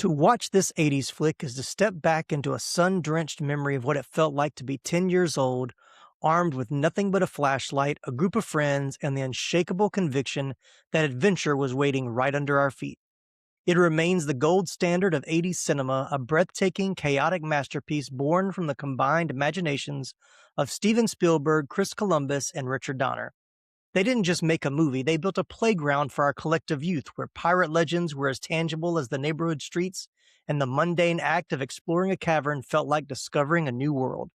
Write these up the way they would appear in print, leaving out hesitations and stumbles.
To watch this 80s flick is to step back into a sun-drenched memory of what it felt like to be 10 years old, armed with nothing but a flashlight, a group of friends, and the unshakable conviction that adventure was waiting right under our feet. It remains the gold standard of 80s cinema, a breathtaking, chaotic masterpiece born from the combined imaginations of Steven Spielberg, Chris Columbus, and Richard Donner. They didn't just make a movie, they built a playground for our collective youth where pirate legends were as tangible as the neighborhood streets, and the mundane act of exploring a cavern felt like discovering a new world.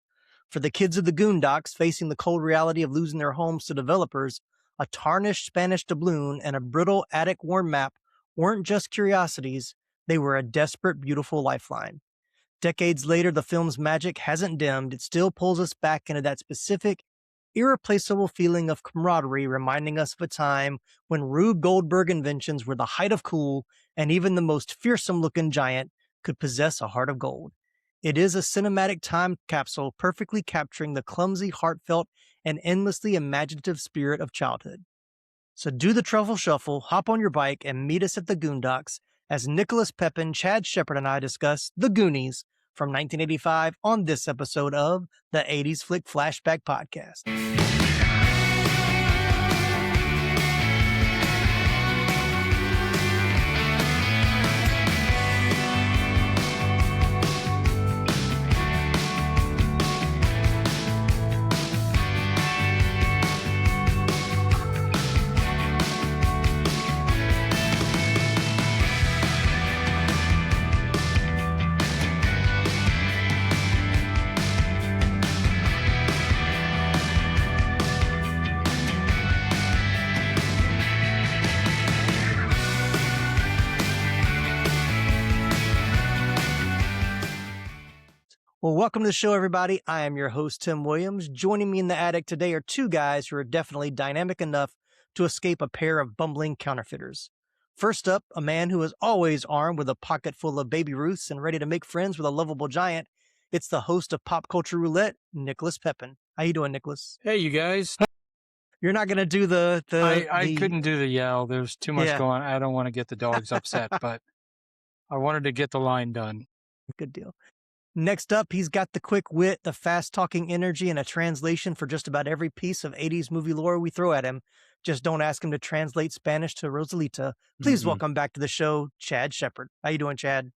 For the kids of the Goondocks facing the cold reality of losing their homes to developers, a tarnished Spanish doubloon and a brittle attic-worn map weren't just curiosities, they were a desperate, beautiful lifeline. Decades later, the film's magic hasn't dimmed. It still pulls us back into that specific, irreplaceable feeling of camaraderie, reminding us of a time when Rube Goldberg inventions were the height of cool, and even the most fearsome-looking giant could possess a heart of gold. It is a cinematic time capsule perfectly capturing the clumsy, heartfelt, and endlessly imaginative spirit of childhood. So do the truffle shuffle, hop on your bike, and meet us at the Goondocks as Nicholas Pepin, Chad Shepard, and I discuss The Goonies from 1985 on this episode of the 80s Flick Flashback Podcast. Well, welcome to the show, everybody. I am your host, Tim Williams. Joining me in the attic today are two guys who are definitely dynamic enough to escape a pair of bumbling counterfeiters. First up, a man who is always armed with a pocket full of baby Ruths and ready to make friends with a lovable giant. It's the host of Pop Culture Roulette, Nicholas Pepin. How you doing, Nicholas? Hey, you guys. You're not going to do I couldn't do the yell. There's too much going on. I don't want to get the dogs upset, but I wanted to get the line done. Good deal. Next up, he's got the quick wit, the fast-talking energy, and a translation for just about every piece of 80s movie lore we throw at him. Just don't ask him to translate Spanish to Rosalita. Please welcome back to the show, Chad Shepard. How you doing, Chad?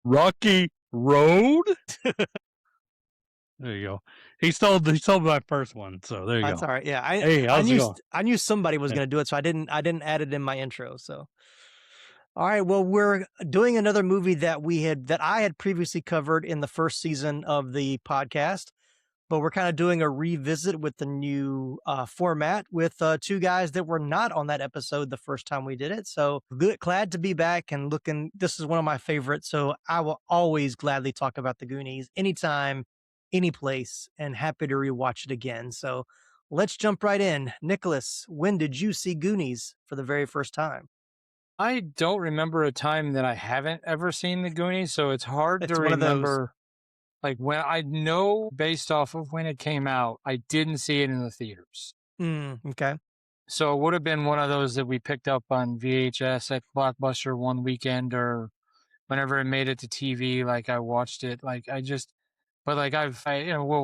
Rocky Road? There you go. He stole my first one, so there you go. That's all right. Yeah, I knew somebody was going to do it, so I didn't add it in my intro. So, all right. Well, we're doing another movie that I had previously covered in the first season of the podcast, but we're kind of doing a revisit with the new format with two guys that were not on that episode the first time we did it. So glad to be back and looking. This is one of my favorites, so I will always gladly talk about the Goonies anytime, any place, and happy to rewatch it again. So let's jump right in. Nicholas, when did you see Goonies for the very first time? I don't remember a time that I haven't ever seen the Goonies, so it's hard to remember. Like, when I know based off of when it came out, I didn't see it in the theaters. Okay. So it would have been one of those that we picked up on VHS at Blockbuster one weekend, or whenever it made it to TV. Like, I watched it. We'll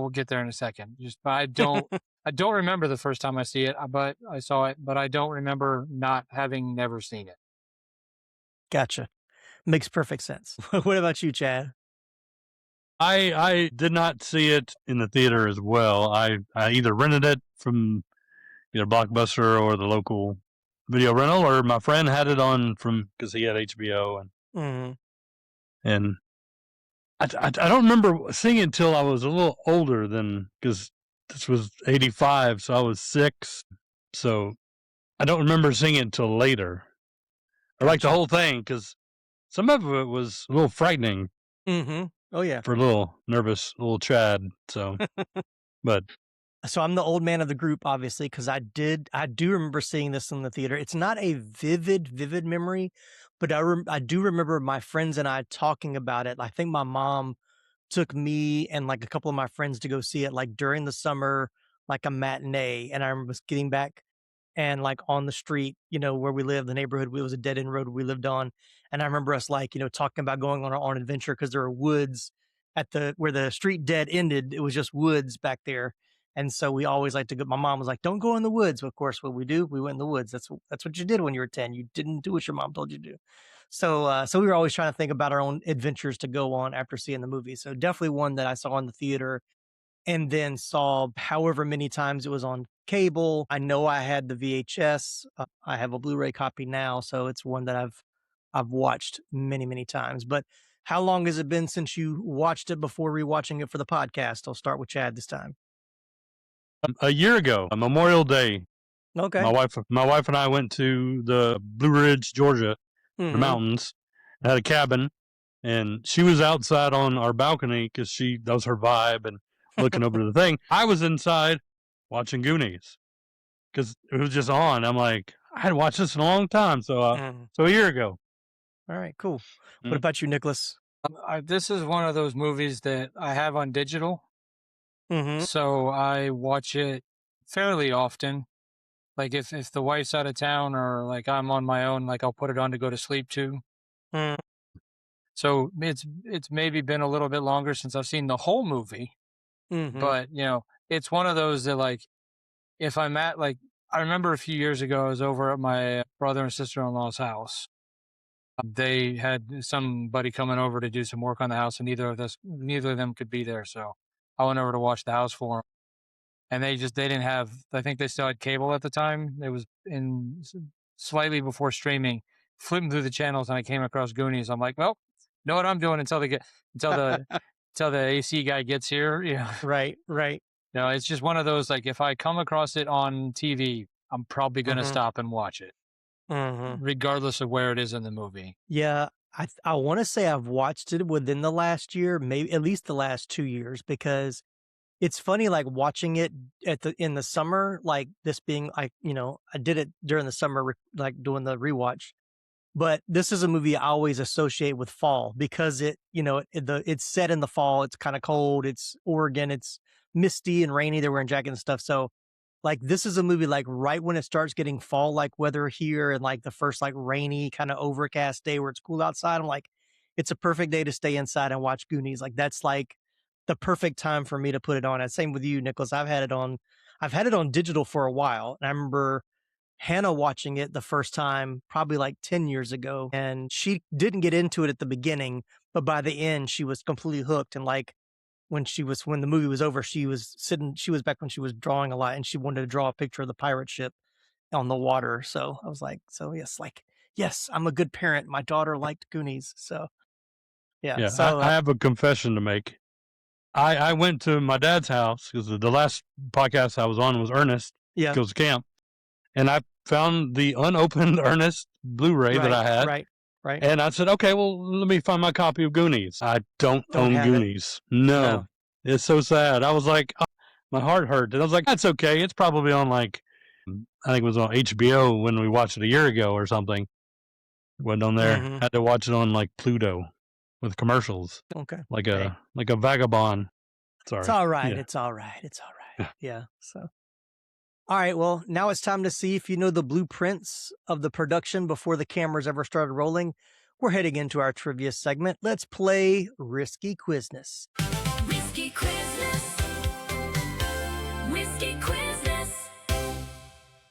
get there in a second. But I don't remember the first time I see it, but I saw it, but I don't remember not having never seen it. Gotcha. Makes perfect sense. What about you, Chad? I did not see it in the theater as well. I either rented it from either Blockbuster or the local video rental, or my friend had it on because he had HBO, and I don't remember seeing it until I was a little older because this was 85, so I was 6, so I don't remember seeing it until later. I liked the whole thing because some of it was a little frightening. Mm-hmm. Oh, yeah. For a little nervous little Chad. So, So I'm the old man of the group, obviously, because I do remember seeing this in the theater. It's not a vivid memory, but I do remember my friends and I talking about it. I think my mom took me and like a couple of my friends to go see it like during the summer, like a matinee. And I remember getting back and like on the street, where we lived, the neighborhood, it was a dead end road we lived on. And I remember us talking about going on an adventure because there were woods where the street dead ended. It was just woods back there. And so we always like to go. My mom was like, "Don't go in the woods." But of course, what we do, we went in the woods. That's what you did when you were 10. You didn't do what your mom told you to do. So we were always trying to think about our own adventures to go on after seeing the movie. So definitely one that I saw in the theater and then saw however many times it was on cable. I know I had the VHS. I have a Blu-ray copy now, so it's one that I've watched many, many times. But how long has it been since you watched it before rewatching it for the podcast? I'll start with Chad this time. A year ago, a Memorial Day. Okay. My wife and I went to the Blue Ridge, Georgia, the mountains, had a cabin, and she was outside on our balcony because that was her vibe and looking over the thing. I was inside watching Goonies because it was just on. I'm like, I hadn't watched this in a long time, so a year ago. All right, cool. What about you, Nicholas? This is one of those movies that I have on digital. So I watch it fairly often. Like if the wife's out of town or like I'm on my own, like I'll put it on to go to sleep too. So it's maybe been a little bit longer since I've seen the whole movie. But it's one of those that like if I'm at I remember a few years ago I was over at my brother and sister-in-law's house. They had somebody coming over to do some work on the house, and neither of them could be there. So I went over to watch the house for them. And they didn't have, I think they still had cable at the time. It was in slightly before streaming, flipping through the channels, and I came across Goonies. I'm like, well, know what I'm doing until the AC guy gets here. Yeah. Right. It's just one of those, like if I come across it on TV, I'm probably going to stop and watch it. Regardless of where it is in the movie. Yeah, I want to say I've watched it within the last year, maybe at least the last 2 years, because it's funny, like watching it in the summer, like this being I did it during the summer, like doing the rewatch. But this is a movie I always associate with fall because it's set in the fall. It's kind of cold. It's Oregon. It's misty and rainy. They're wearing jackets and stuff. So like this is a movie like right when it starts getting fall like weather here and like the first like rainy kind of overcast day where it's cool outside. I'm like, it's a perfect day to stay inside and watch Goonies. Like that's like the perfect time for me to put it on. And same with you, Nicholas. I've had it on digital for a while. And I remember Hannah watching it the first time probably like 10 years ago. And she didn't get into it at the beginning, but by the end she was completely hooked. And like when the movie was over, she was back when she was drawing a lot and she wanted to draw a picture of the pirate ship on the water. So I was like, yes, I'm a good parent. My daughter liked Goonies. So yeah. So I have a confession to make. I went to my dad's house because the last podcast I was on was Ernest Goes to Camp. And I found the unopened Ernest Blu-ray that I had. Right. And I said, okay, well, let me find my copy of Goonies. I don't own Goonies. No. It's so sad. I was like, oh, my heart hurt. And I was like, that's okay. It's probably on I think it was on HBO when we watched it a year ago or something. It wasn't on there. I had to watch it on Pluto with commercials. Okay. Like a vagabond. Sorry. It's all right. Yeah. It's all right. Yeah. So. All right, well, now it's time to see if you know the blueprints of the production before the cameras ever started rolling. We're heading into our trivia segment. Let's play Risky Quizness. Risky Quizness. Risky Quizness.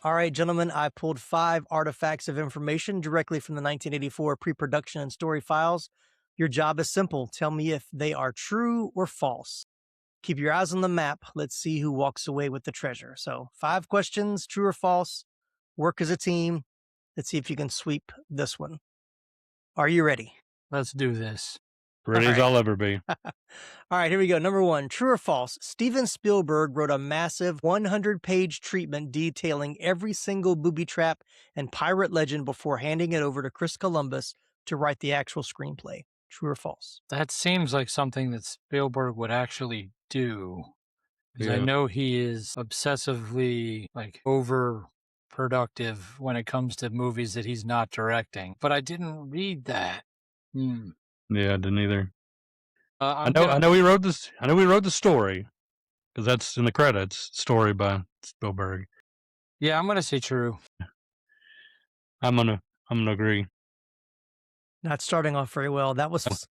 All right, gentlemen, I pulled 5 artifacts of information directly from the 1984 pre-production and story files. Your job is simple. Tell me if they are true or false. Keep your eyes on the map. Let's see who walks away with the treasure. So 5 questions, true or false. Work as a team. Let's see if you can sweep this one. Are you ready? Let's do this. Ready as I'll ever be. All right, here we go. Number 1, true or false. Steven Spielberg wrote a massive 100-page treatment detailing every single booby trap and pirate legend before handing it over to Chris Columbus to write the actual screenplay. True or false? That seems like something that Spielberg would actually do. Because I know he is obsessively overproductive when it comes to movies that he's not directing. But I didn't read that. Yeah, I didn't either. I know he wrote this. I know he wrote the story because that's in the credits. Story by Spielberg. Yeah, I'm gonna say true. I'm gonna agree. Not starting off very well. That was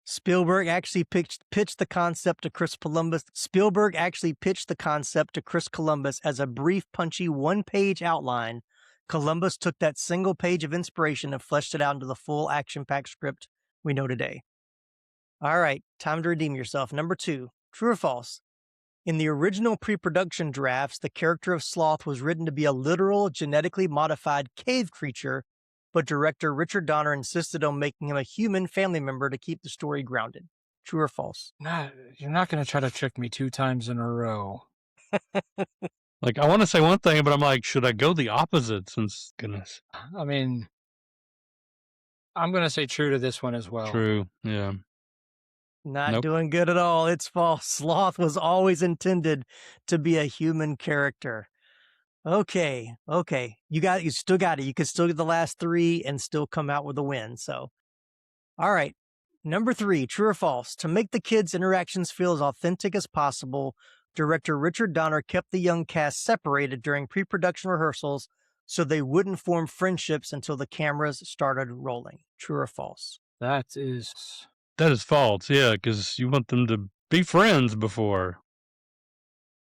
Spielberg actually pitched the concept to Chris Columbus. Spielberg actually pitched the concept to Chris Columbus as a brief, punchy, one-page outline. Columbus took that single page of inspiration and fleshed it out into the full action-packed script we know today. All right, time to redeem yourself. Number 2, true or false? In the original pre-production drafts, the character of Sloth was written to be a literal, genetically modified cave creature, but director Richard Donner insisted on making him a human family member to keep the story grounded. True or false? You're not going to try to trick me 2 times in a row. Like, I want to say one thing, but I'm like, should I go the opposite since, goodness. I mean, I'm going to say true to this one as well. True, yeah. Not doing good at all. It's false. Sloth was always intended to be a human character. Okay. You still got it. You could still get the last 3 and still come out with a win. So, all right. Number 3, true or false? To make the kids' interactions feel as authentic as possible, director Richard Donner kept the young cast separated during pre-production rehearsals so they wouldn't form friendships until the cameras started rolling. True or false? That is false, yeah, because you want them to be friends before.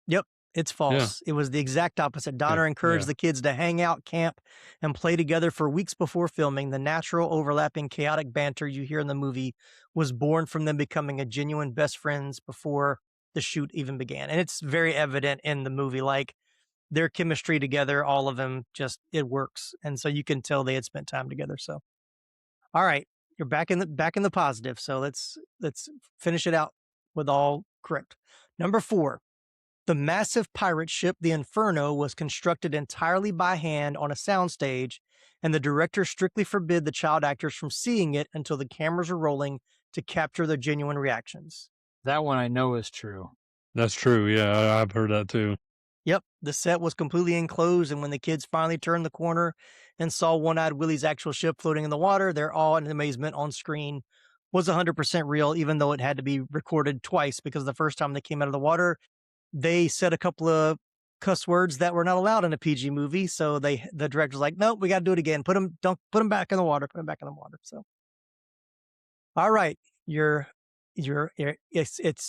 Yep, it's false. It was the exact opposite. Donner encouraged the kids to hang out, camp, and play together for weeks before filming. The natural, overlapping, chaotic banter you hear in the movie was born from them becoming a genuine best friends before the shoot even began. And it's very evident in the movie, like their chemistry together, all of them, just, it works. And so you can tell they had spent time together. So, all right, you're back in the positive. So let's finish it out with all correct. Number 4, the massive pirate ship, the Inferno, was constructed entirely by hand on a soundstage, and the director strictly forbid the child actors from seeing it until the cameras were rolling to capture their genuine reactions. That one I know is true. That's true, yeah, I've heard that too. Yep, the set was completely enclosed, and when the kids finally turned the corner and saw One-Eyed Willy's actual ship floating in the water, their awe and amazement on screen was 100% real, even though it had to be recorded twice, because the first time they came out of the water, they said a couple of cuss words that were not allowed in a PG movie, so the director's like, nope, we got to do it again. Put them back in the water. So, all right, it's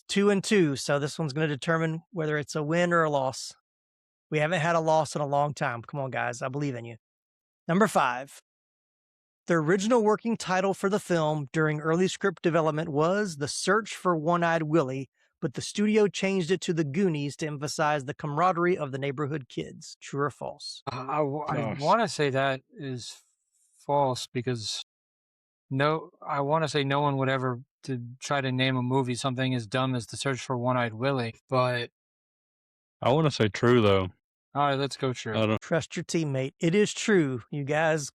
2-2, so this one's going to determine whether it's a win or a loss. We haven't had a loss in a long time. Come on, guys. I believe in you. Number 5. The original working title for the film during early script development was The Search for One-Eyed Willy, but the studio changed it to The Goonies to emphasize the camaraderie of the neighborhood kids. True or false? I want to say that is false because I want to say no one would ever to try to name a movie something as dumb as The Search for One-Eyed Willy, but I want to say true, though. All right, let's go true. Trust your teammate. It is true. You guys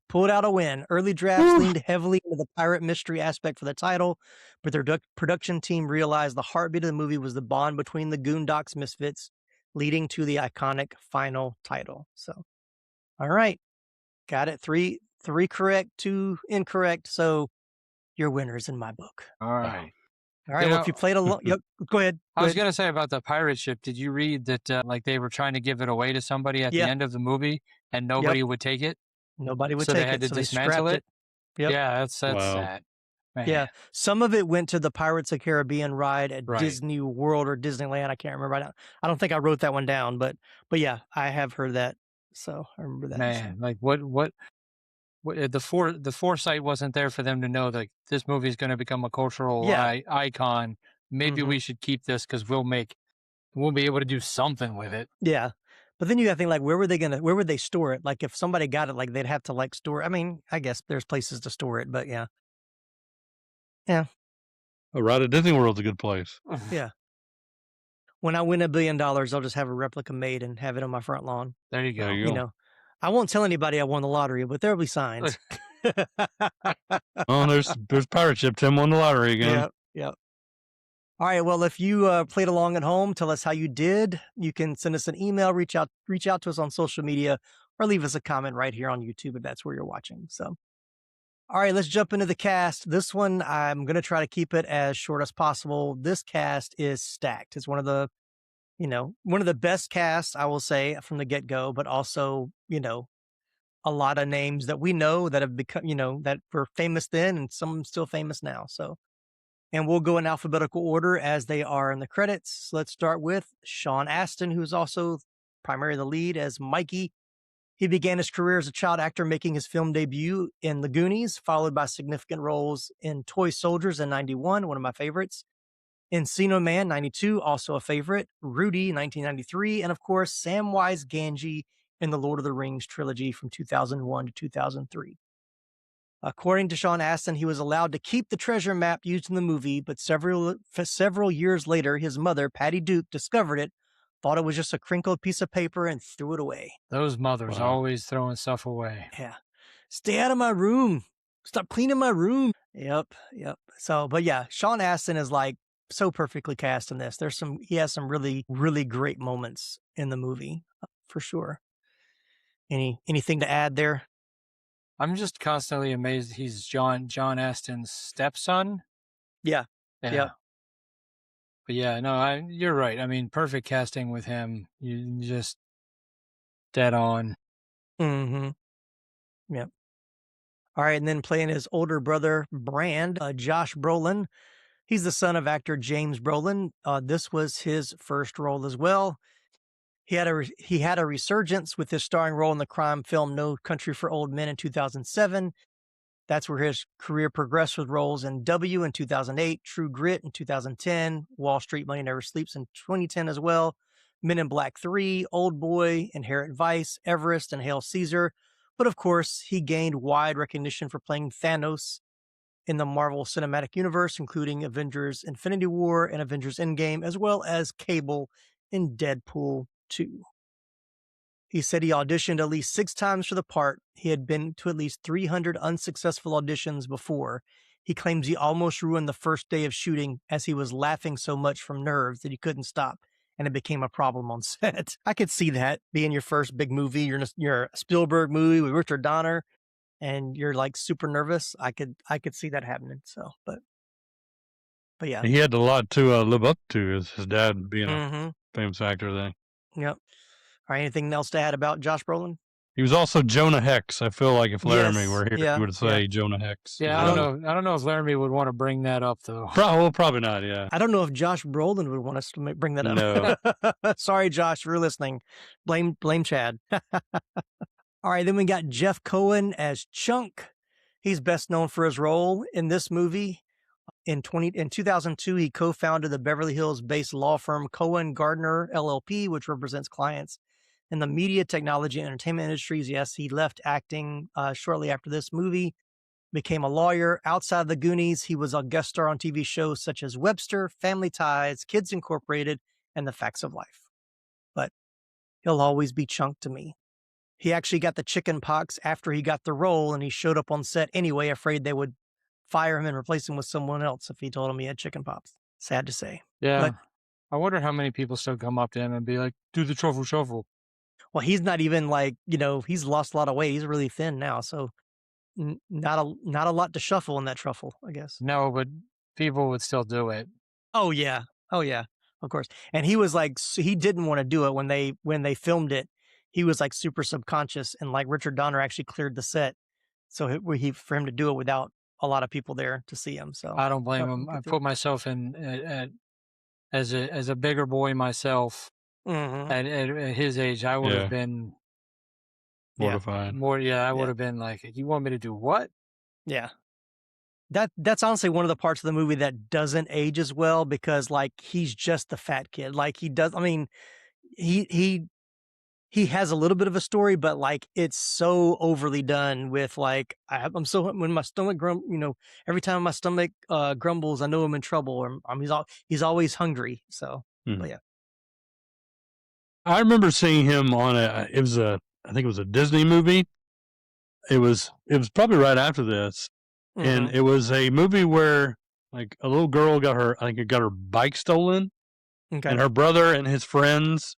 pulled out a win. Early drafts leaned heavily into the pirate mystery aspect for the title, but their production team realized the heartbeat of the movie was the bond between the Goondocks misfits, leading to the iconic final title. So, all right. Got it. Three correct, 2 incorrect. So, you're winners in my book. All right. All right. Well, if you played along, go ahead. I was going to say about the pirate ship. Did you read that like they were trying to give it away to somebody at the end of the movie and nobody would take it? Nobody would so take they had it. to dismantle it? Yep. Yeah, that's sad. Man. Yeah. Some of it went to the Pirates of the Caribbean ride at Right. Disney World or Disneyland. I can't remember. I don't think I wrote that one down, but yeah, I have heard that. So I remember that. Man, like what the foresight wasn't there for them to know that this movie is going to become a cultural icon. Maybe we should keep this because we'll be able to do something with it. Yeah. But then you got to think, like, where would they store it? Like, if somebody got it, like, they'd have to, like, store it. I mean, I guess there's places to store it, but yeah. Yeah. Oh, right at Disney World's a good place. Yeah. When I win $1 billion, I'll just have a replica made and have it on my front lawn. There you go. You know, I won't tell anybody I won the lottery, but there'll be signs. Oh, there's pirate ship. Tim won the lottery again. Yep. All right. Well, if you played along at home, tell us how you did. You can send us an email, reach out to us on social media, or leave us a comment right here on YouTube if that's where you're watching. So, all right, let's jump into the cast. This one, I'm going to try to keep it as short as possible. This cast is stacked. It's one of the best casts, I will say, from the get-go, but also, a lot of names that we know that have become, that were famous then and some still famous now. So, and we'll go in alphabetical order as they are in the credits. Let's start with Sean Astin, who's also primarily the lead as Mikey. He began his career as a child actor, making his film debut in The Goonies, followed by significant roles in Toy Soldiers in 91, one of my favorites, Encino Man 92, also a favorite, Rudy 1993, and of course, Samwise Gamgee in the Lord of the Rings trilogy from 2001 to 2003. According to Sean Astin, he was allowed to keep the treasure map used in the movie, but several years later, his mother, Patty Duke, discovered it, thought it was just a crinkled piece of paper, and threw it away. Those mothers always throwing stuff away. Yeah. Stay out of my room. Stop cleaning my room. Yep. So, but yeah, Sean Astin is like so perfectly cast in this. He has some really, really great moments in the movie, for sure. Anything to add there? I'm just constantly amazed he's John Astin's stepson. Yeah. But yeah, no, you're right. I mean, perfect casting with him. You just dead on. Mm-hmm. Yep. All right, and then playing his older brother, Brand, Josh Brolin. He's the son of actor James Brolin. This was his first role as well. He had a resurgence with his starring role in the crime film No Country for Old Men in 2007. That's where his career progressed with roles in W in 2008, True Grit in 2010, Wall Street Money Never Sleeps in 2010 as well, Men in Black 3, Old Boy, Inherent Vice, Everest, and Hail Caesar. But of course, he gained wide recognition for playing Thanos in the Marvel Cinematic Universe, including Avengers Infinity War and Avengers Endgame, as well as Cable in Deadpool 2. He said he auditioned at least 6 times for the part. He had been to at least 300 unsuccessful auditions before. He claims he almost ruined the first day of shooting as he was laughing so much from nerves that he couldn't stop, and it became a problem on set. I could see that being your first big movie. You're a Spielberg movie with Richard Donner, and you're like super nervous. I could see that happening. So, but yeah, he had a lot to live up to as his dad being a famous actor then. Yep. All right, anything else to add about Josh Brolin? He was also Jonah Hex. I feel like if Laramie were here, he would say Jonah Hex. Yeah, I don't know if Laramie would want to bring that up though. Probably not. Yeah. I don't know if Josh Brolin would want us to bring that up. No. Sorry, Josh, if you're listening. Blame Chad. All right, then we got Jeff Cohen as Chunk. He's best known for his role in this movie. In 2002, he co-founded the Beverly Hills-based law firm Cohen Gardner LLP, which represents clients in the media, technology, and entertainment industries. Yes, he left acting shortly after this movie, became a lawyer. Outside of the Goonies, he was a guest star on TV shows such as Webster, Family Ties, Kids Incorporated, and The Facts of Life. But he'll always be Chunk to me. He actually got the chicken pox after he got the role, and he showed up on set anyway, afraid they would fire him and replace him with someone else if he told him he had chicken pox. Sad to say. Yeah. But I wonder how many people still come up to him and be like, do the truffle shuffle. Well, he's not even like, he's lost a lot of weight. He's really thin now. So not a lot to shuffle in that truffle, I guess. No, but people would still do it. Oh, yeah. Of course. And he was like, he didn't want to do it when they filmed it. He was like super subconscious, and like Richard Donner actually cleared the set. So for him to do it without a lot of people there to see him. So I don't blame him. I put myself in as a bigger boy myself. At his age, I would have been mortified. I would have been like, "You want me to do what?" Yeah, that's honestly one of the parts of the movie that doesn't age as well, because like he's just the fat kid. Like he does. I mean, he has a little bit of a story, but like it's so overly done with like when my stomach every time my stomach grumbles, I know I'm in trouble, or he's always hungry. So, but yeah. I remember seeing him on I think it was a Disney movie. It was probably right after this, and it was a movie where like a little girl got her bike stolen, and her brother and his friends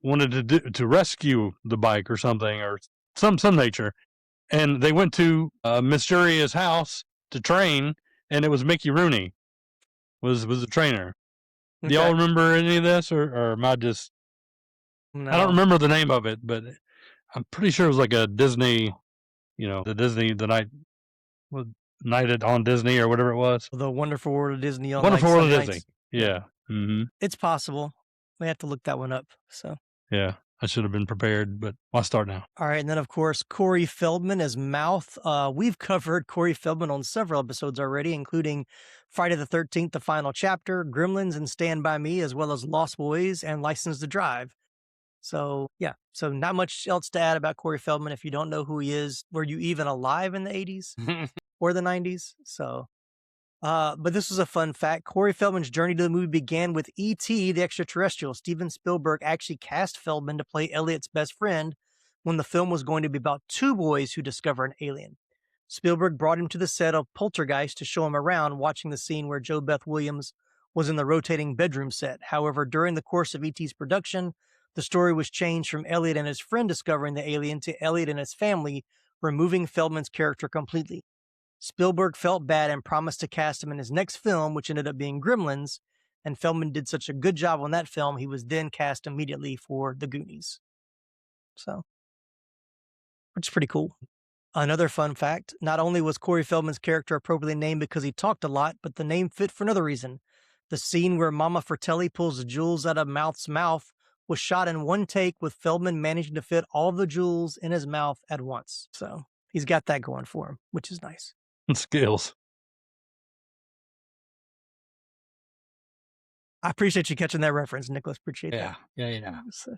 wanted to rescue the bike or something, or some nature, and they went to Miss Juria's house to train, and it was Mickey Rooney was the trainer. Do y'all remember any of this, or am I just? No. I don't remember the name of it, but I'm pretty sure it was like a Disney, the night on Disney or whatever it was. The Wonderful World of Disney on Wonderful World of Sunday Disney. nights. Yeah. Mm-hmm. It's possible. We have to look that one up. So yeah, I should have been prepared, but I'll start now. All right, and then of course Corey Feldman as Mouth. We've covered Corey Feldman on several episodes already, including Friday the 13th, the final chapter, Gremlins and Stand By Me, as well as Lost Boys and License to Drive. So yeah, so not much else to add about Corey Feldman. If you don't know who he is, were you even alive in the 80s or the 90s? So, but this was a fun fact. Corey Feldman's journey to the movie began with E.T. the Extraterrestrial. Steven Spielberg actually cast Feldman to play Elliot's best friend when the film was going to be about two boys who discover an alien. Spielberg brought him to the set of Poltergeist to show him around, watching the scene where Jo Beth Williams was in the rotating bedroom set. However, during the course of E.T.'s production, the story was changed from Elliot and his friend discovering the alien to Elliot and his family, removing Feldman's character completely. Spielberg felt bad and promised to cast him in his next film, which ended up being Gremlins, and Feldman did such a good job on that film, he was then cast immediately for The Goonies. So, which is pretty cool. Another fun fact, not only was Corey Feldman's character appropriately named because he talked a lot, but the name fit for another reason. The scene where Mama Fratelli pulls the jewels out of Mouth's mouth was shot in one take, with Feldman managing to fit all the jewels in his mouth at once. So he's got that going for him, which is nice. Skills. I appreciate you catching that reference, Nicholas. Appreciate that. Yeah. So,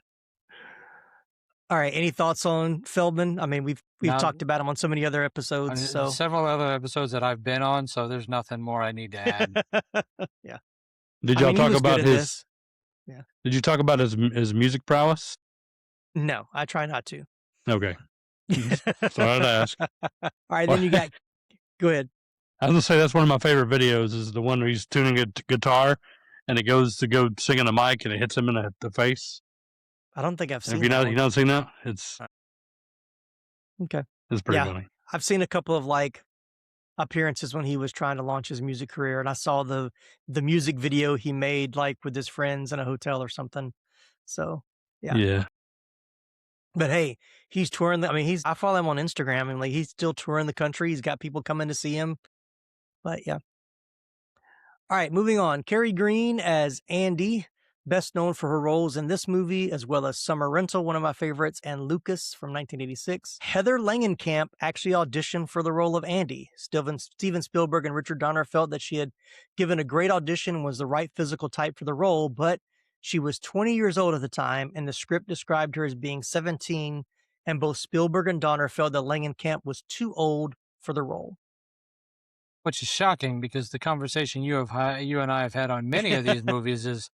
all right. Any thoughts on Feldman? I mean, we've talked about him on so many other episodes. So several other episodes that I've been on, so there's nothing more I need to add. Yeah. Did y'all talk about his? Yeah. Did you talk about his music prowess? No, I try not to. Okay. Sorry to ask. All right, then you got. Go ahead. I was gonna say that's one of my favorite videos. Is the one where he's tuning a guitar, and it goes to go sing on a mic, and it hits him in the face. I don't think I've seen. Have you not seen that? It's okay. It's pretty funny. I've seen a couple of appearances when he was trying to launch his music career, and I saw the music video he made with his friends in a hotel or something. So yeah. But hey, he's touring. I follow him on Instagram, and he's still touring the country. He's got people coming to see him. But yeah. All right, moving on. Carrie Green as Andy, best known for her roles in this movie, as well as Summer Rental, one of my favorites, and Lucas from 1986. Heather Langenkamp actually auditioned for the role of Andy. Steven Spielberg and Richard Donner felt that she had given a great audition and was the right physical type for the role, but she was 20 years old at the time, and the script described her as being 17, and both Spielberg and Donner felt that Langenkamp was too old for the role. Which is shocking, because the conversation you and I have had on many of these movies is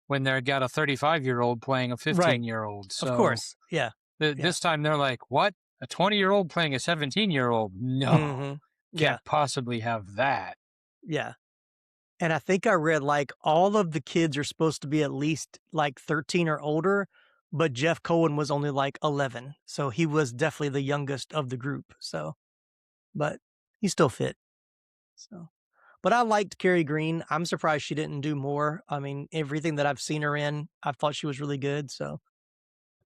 when they've got a 35-year-old playing a 15-year-old. So of course, yeah. This time they're like, what? A 20-year-old playing a 17-year-old? No, can't possibly have that. Yeah. And I think I read all of the kids are supposed to be at least 13 or older, but Jeff Cohen was only 11. So he was definitely the youngest of the group. So, but he still fit. So, but I liked Carrie Green. I'm surprised she didn't do more. I mean, everything that I've seen her in, I thought she was really good. So,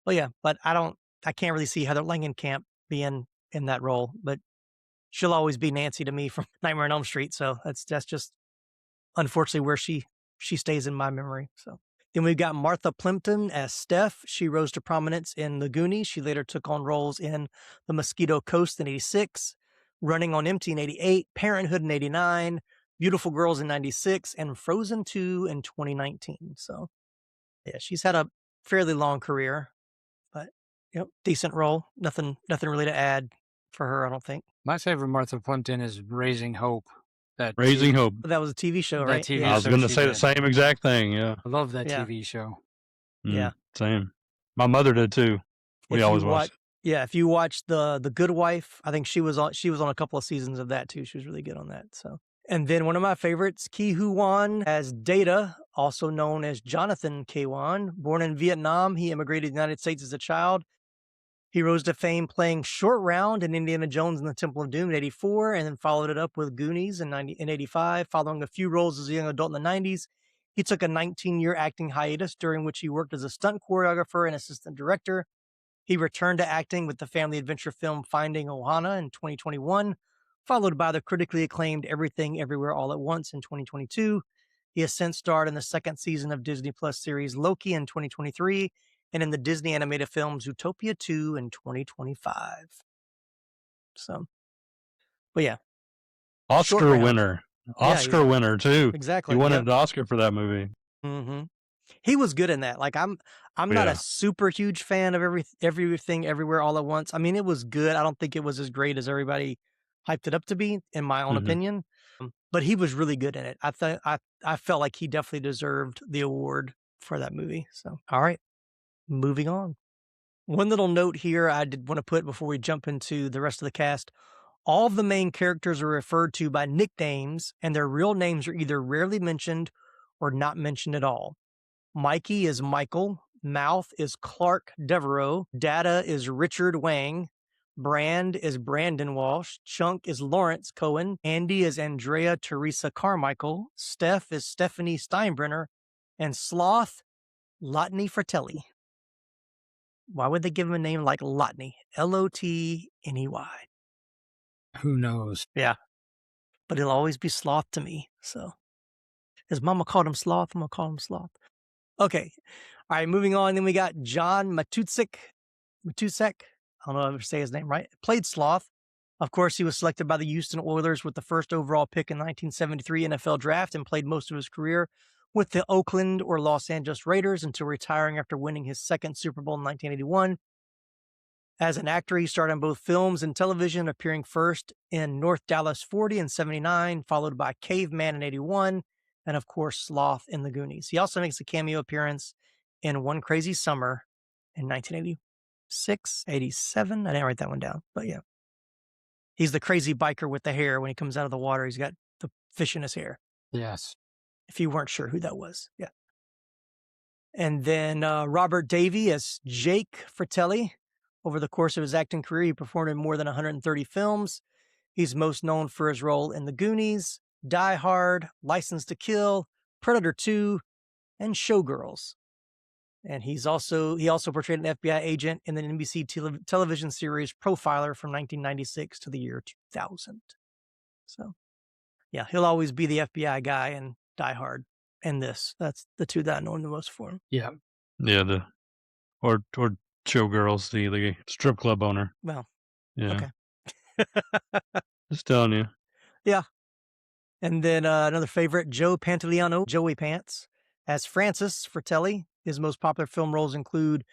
but yeah, but I can't really see Heather Langenkamp being in that role, but she'll always be Nancy to me from Nightmare on Elm Street. So that's just unfortunately where she stays in my memory. So then we've got Martha Plimpton as Steph. She rose to prominence in The Goonies. She later took on roles in The Mosquito Coast in 86, Running on Empty in 88, Parenthood in 89, Beautiful Girls in 96, and Frozen 2 in 2019. So yeah, she's had a fairly long career, but decent role. Nothing really to add for her, I don't think. My favorite Martha Plimpton is Raising Hope. Raising Hope. That was a TV show, right? TV I was going to say the same exact thing. Yeah. I love that TV show. Yeah. Same. My mother did too. We always watched. Yeah. If you watch the Good Wife, I think she was on a couple of seasons of that too. She was really good on that. So, and then one of my favorites, Ke Huy Quan as Data, also known as Jonathan Ke Quan. Born in Vietnam, he immigrated to the United States as a child. He rose to fame playing Short Round in Indiana Jones and the Temple of Doom in 84, and then followed it up with Goonies in 85. Following a few roles as a young adult in the 90s, he took a 19-year acting hiatus, during which he worked as a stunt choreographer and assistant director. He returned to acting with the family adventure film Finding Ohana in 2021, followed by the critically acclaimed Everything Everywhere All at Once in 2022. He has since starred in the second season of Disney Plus series Loki in 2023 and in the Disney animated film Zootopia 2 in 2025. So, but yeah. Oscar winner. Oscar winner, too. Exactly. He won an Oscar for that movie. Mm-hmm. He was good in that. Like I'm not a super huge fan of Everything Everywhere All at Once. I mean, it was good. I don't think it was as great as everybody hyped it up to be, in my own opinion. But he was really good in it. I felt like he definitely deserved the award for that movie. So, all right, moving on. One little note here I did want to put before we jump into the rest of the cast. All of the main characters are referred to by nicknames, and their real names are either rarely mentioned or not mentioned at all. Mikey is Michael, Mouth is Clark Devereaux, Data is Richard Wang, Brand is Brandon Walsh, Chunk is Lawrence Cohen, Andy is Andrea Teresa Carmichael, Steph is Stephanie Steinbrenner, and Sloth, Lotney Fratelli. Why would they give him a name like Lotney? Lotney. Who knows? Yeah. But he'll always be Sloth to me. So, his mama called him Sloth, I'm going to call him Sloth. Okay. All right, moving on. Then we got John Matuszak. I don't know if I say his name right. Played Sloth. Of course, he was selected by the Houston Oilers with the first overall pick in 1973 NFL draft and played most of his career with the Oakland or Los Angeles Raiders until retiring after winning his second Super Bowl in 1981. As an actor, he starred in both films and television, appearing first in North Dallas 40 in 79, followed by Caveman in 81, and of course, Sloth in the Goonies. He also makes a cameo appearance in One Crazy Summer in 1986, 87. I didn't write that one down, but yeah. He's the crazy biker with the hair. When he comes out of the water, he's got the fish in his hair. Yes. If you weren't sure who that was. Yeah. And then Robert Davi as Jake Fratelli. Over the course of his acting career, he performed in more than 130 films. He's most known for his role in The Goonies, Die Hard, License to Kill, Predator 2, and Showgirls. And he also portrayed an FBI agent in the NBC television series Profiler from 1996 to the year 2000. So, yeah, he'll always be the FBI guy in Die Hard and this. That's the two that I know him the most for. Yeah. Yeah, or Showgirls, the strip club owner. Well, yeah. Okay. Just telling you. Yeah. And then another favorite, Joe Pantoliano, Joey Pants, as Francis Fratelli. His most popular film roles include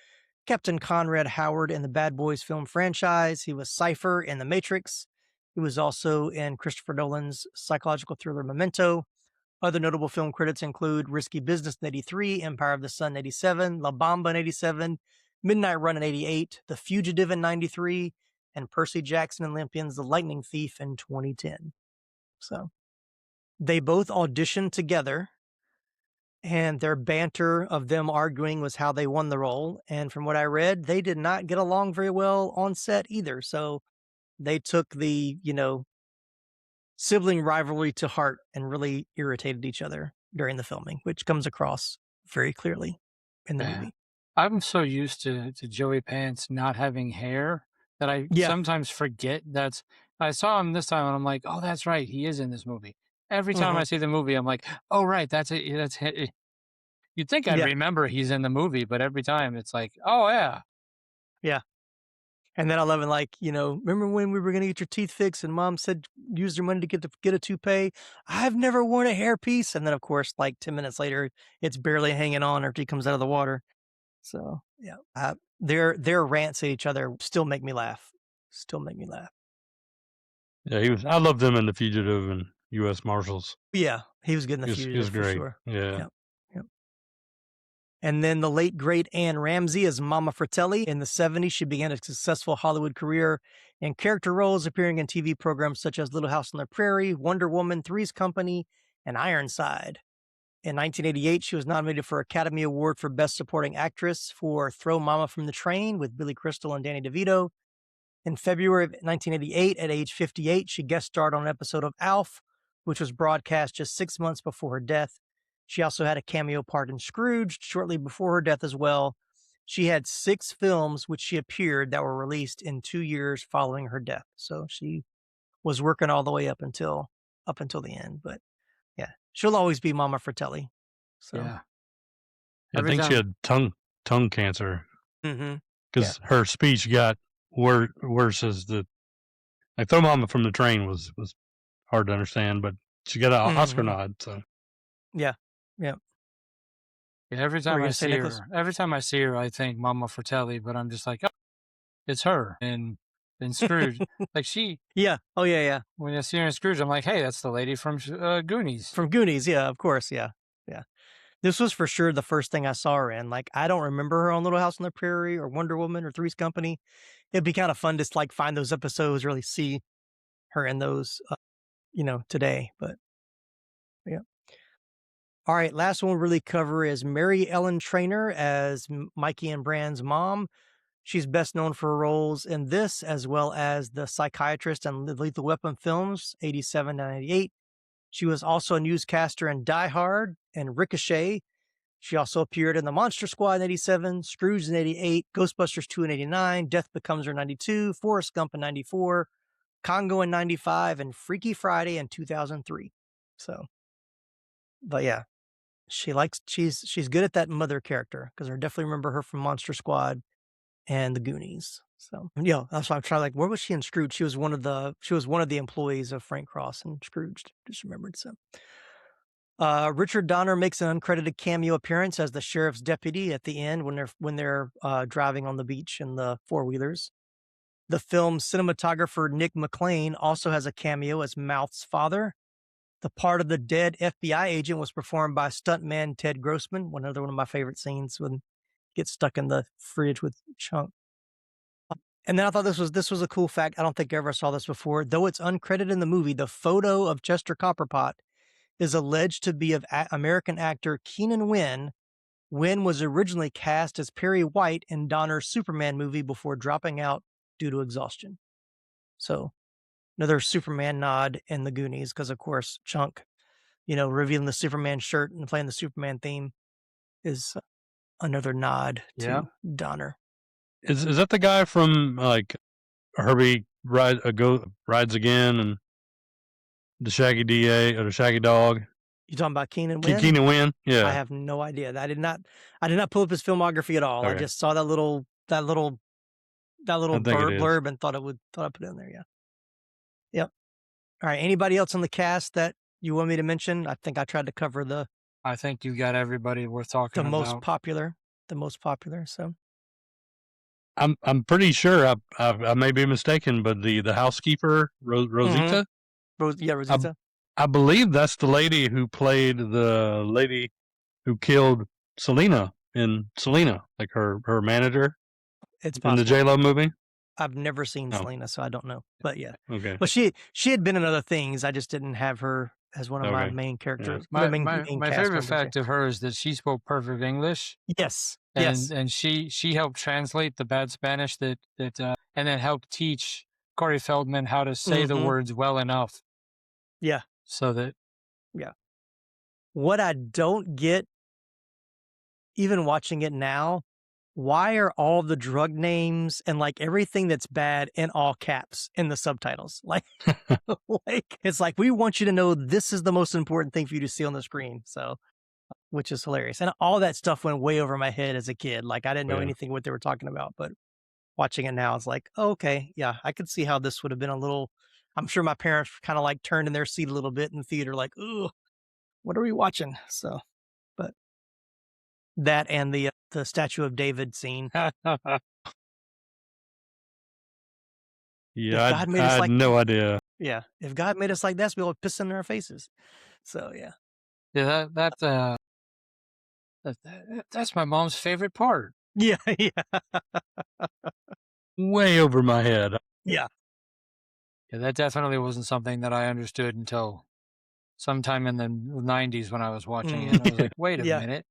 Captain Conrad Howard in the Bad Boys film franchise. He was Cypher in The Matrix. He was also in Christopher Nolan's psychological thriller Memento. Other notable film credits include Risky Business in 83, Empire of the Sun in 87, La Bamba in 87, Midnight Run in 88, The Fugitive in 93, and Percy Jackson and Olympian's The Lightning Thief in 2010. So they both auditioned together, and their banter of them arguing was how they won the role. And from what I read, they did not get along very well on set either. So they took the, sibling rivalry to heart and really irritated each other during the filming, which comes across very clearly in the movie. I'm so used to Joey Pants not having hair that I sometimes forget I saw him this time and I'm like, oh, that's right. He is in this movie. Every time I see the movie, I'm like, oh, right. That's it. That's it. You'd think I'd remember he's in the movie, but every time it's like, oh, yeah. Yeah. And then I love it, like, remember when we were going to get your teeth fixed and mom said, use your money to get a toupee? I've never worn a hairpiece. And then, of course, like 10 minutes later, it's barely hanging on after he comes out of the water. So, yeah, their rants at each other still make me laugh. Yeah, I love them in The Fugitive and U.S. Marshals. Yeah, he was good in The Fugitive. He was great. For sure. Yeah. Yep. And then the late, great Anne Ramsey as Mama Fratelli. In the 70s, she began a successful Hollywood career in character roles, appearing in TV programs such as Little House on the Prairie, Wonder Woman, Three's Company, and Ironside. In 1988, she was nominated for Academy Award for Best Supporting Actress for Throw Mama from the Train with Billy Crystal and Danny DeVito. In February of 1988, at age 58, she guest starred on an episode of Alf, which was broadcast just 6 months before her death. She also had a cameo part in Scrooge shortly before her death as well. She had 6 films which she appeared that were released in 2 years following her death. So she was working all the way up until the end. But yeah, she'll always be Mama Fratelli. So Yeah. I think she had tongue cancer mm-hmm. because her speech got worse as the like "Throw Mama from the Train" was hard to understand, but she got an Oscar nod. So Yeah, every time I see her, I think Mama Fratelli, but I'm just like, oh, it's her. And then Scrooge, like she. Yeah. Oh yeah. When I see her in Scrooge, I'm like, hey, that's the lady from Goonies. From Goonies, yeah, of course, yeah. This was for sure the first thing I saw her in. Like, I don't remember her on Little House on the Prairie or Wonder Woman or Three's Company. It'd be kind of fun to like find those episodes, really see her in those, today. But yeah. All right, last one we'll really cover is Mary Ellen Trainor as Mikey and Bran's mom. She's best known for her roles in this, as well as the psychiatrist in the Lethal Weapon films, 87 and 98. She was also a newscaster in Die Hard and Ricochet. She also appeared in The Monster Squad in 87, Scrooge in 88, Ghostbusters 2 in 89, Death Becomes Her in 92, Forrest Gump in 94, Congo in 95, and Freaky Friday in 2003. So, but yeah, she's good at that mother character because I definitely remember her from Monster Squad and the Goonies. So yeah, that's why I'm trying. Like, where was she in Scrooge? She was one of the employees of Frank Cross and Scrooge. Just remembered. So, Richard Donner makes an uncredited cameo appearance as the sheriff's deputy at the end when they're driving on the beach in the 4-wheelers. The film's cinematographer Nick McLean also has a cameo as Mouth's father. The part of the dead FBI agent was performed by stuntman Ted Grossman. Another one of my favorite scenes when he gets stuck in the fridge with Chunk. And then I thought this was a cool fact. I don't think I ever saw this before. Though it's uncredited in the movie, the photo of Chester Copperpot is alleged to be of American actor Keenan Wynn. Wynn was originally cast as Perry White in Donner's Superman movie before dropping out due to exhaustion. So another Superman nod in the Goonies because, of course, Chunk, revealing the Superman shirt and playing the Superman theme is another nod to Donner. Is that the guy from like Herbie Rides Again and the Shaggy DA or the Shaggy Dog? You talking about Keenan Wynn? Keenan Wynn, yeah. I have no idea. I did not pull up his filmography at all. Okay. I just saw that little blurb and thought I put it in there. Yeah. Yep. All right. Anybody else on the cast that you want me to mention? I think I tried to cover I think you got everybody worth talking about. The most popular. So. I'm pretty sure I may be mistaken, but the housekeeper Rosita. Mm-hmm. Rosita. I believe that's the lady who played the lady who killed Selena in Selena, like her manager. It's possible. In the J-Lo movie. I've never seen Selena, so I don't know. But yeah, okay. But she had been in other things. I just didn't have her as one of my main characters. Yeah. My favorite fact of her is that she spoke perfect English. Yes. And she helped translate the bad Spanish that and then helped teach Corey Feldman how to say the words well enough. Yeah. So that. Yeah. What I don't get, even watching it now, why are all the drug names and like everything that's bad in all caps in the subtitles? Like it's like, we want you to know this is the most important thing for you to see on the screen. So, which is hilarious. And all that stuff went way over my head as a kid. Like I didn't know anything what they were talking about, but watching it now, it's like, oh, okay, yeah, I could see how this would have been a little, I'm sure my parents kind of like turned in their seat a little bit in the theater, like, ooh, what are we watching? So, but that and the Statue of David scene. Yeah, I had no idea. Yeah, if God made us like that, we'll piss in our faces. So yeah. Yeah, that's my mom's favorite part. Yeah. Way over my head. Yeah. Yeah, that definitely wasn't something that I understood until sometime in the 90s when I was watching it. I was like, wait a minute.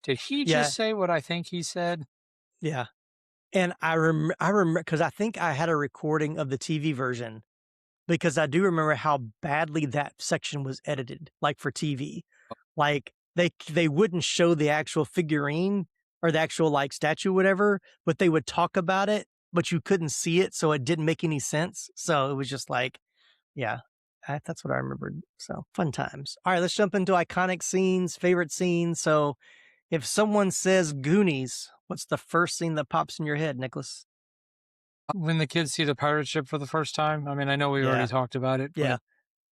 Did he just say what I think he said? Yeah. And I remember because I think I had a recording of the TV version because I do remember how badly that section was edited, like for TV. Like they wouldn't show the actual figurine. or the actual like statue, whatever, but they would talk about it, but you couldn't see it, so it didn't make any sense. So it was just like, yeah, that's what I remembered. So fun times. All right, let's jump into iconic scenes, favorite scenes. So if someone says Goonies, what's the first scene that pops in your head, Nicholas? When the kids see the pirate ship for the first time, I mean, I know we already talked about it. Yeah.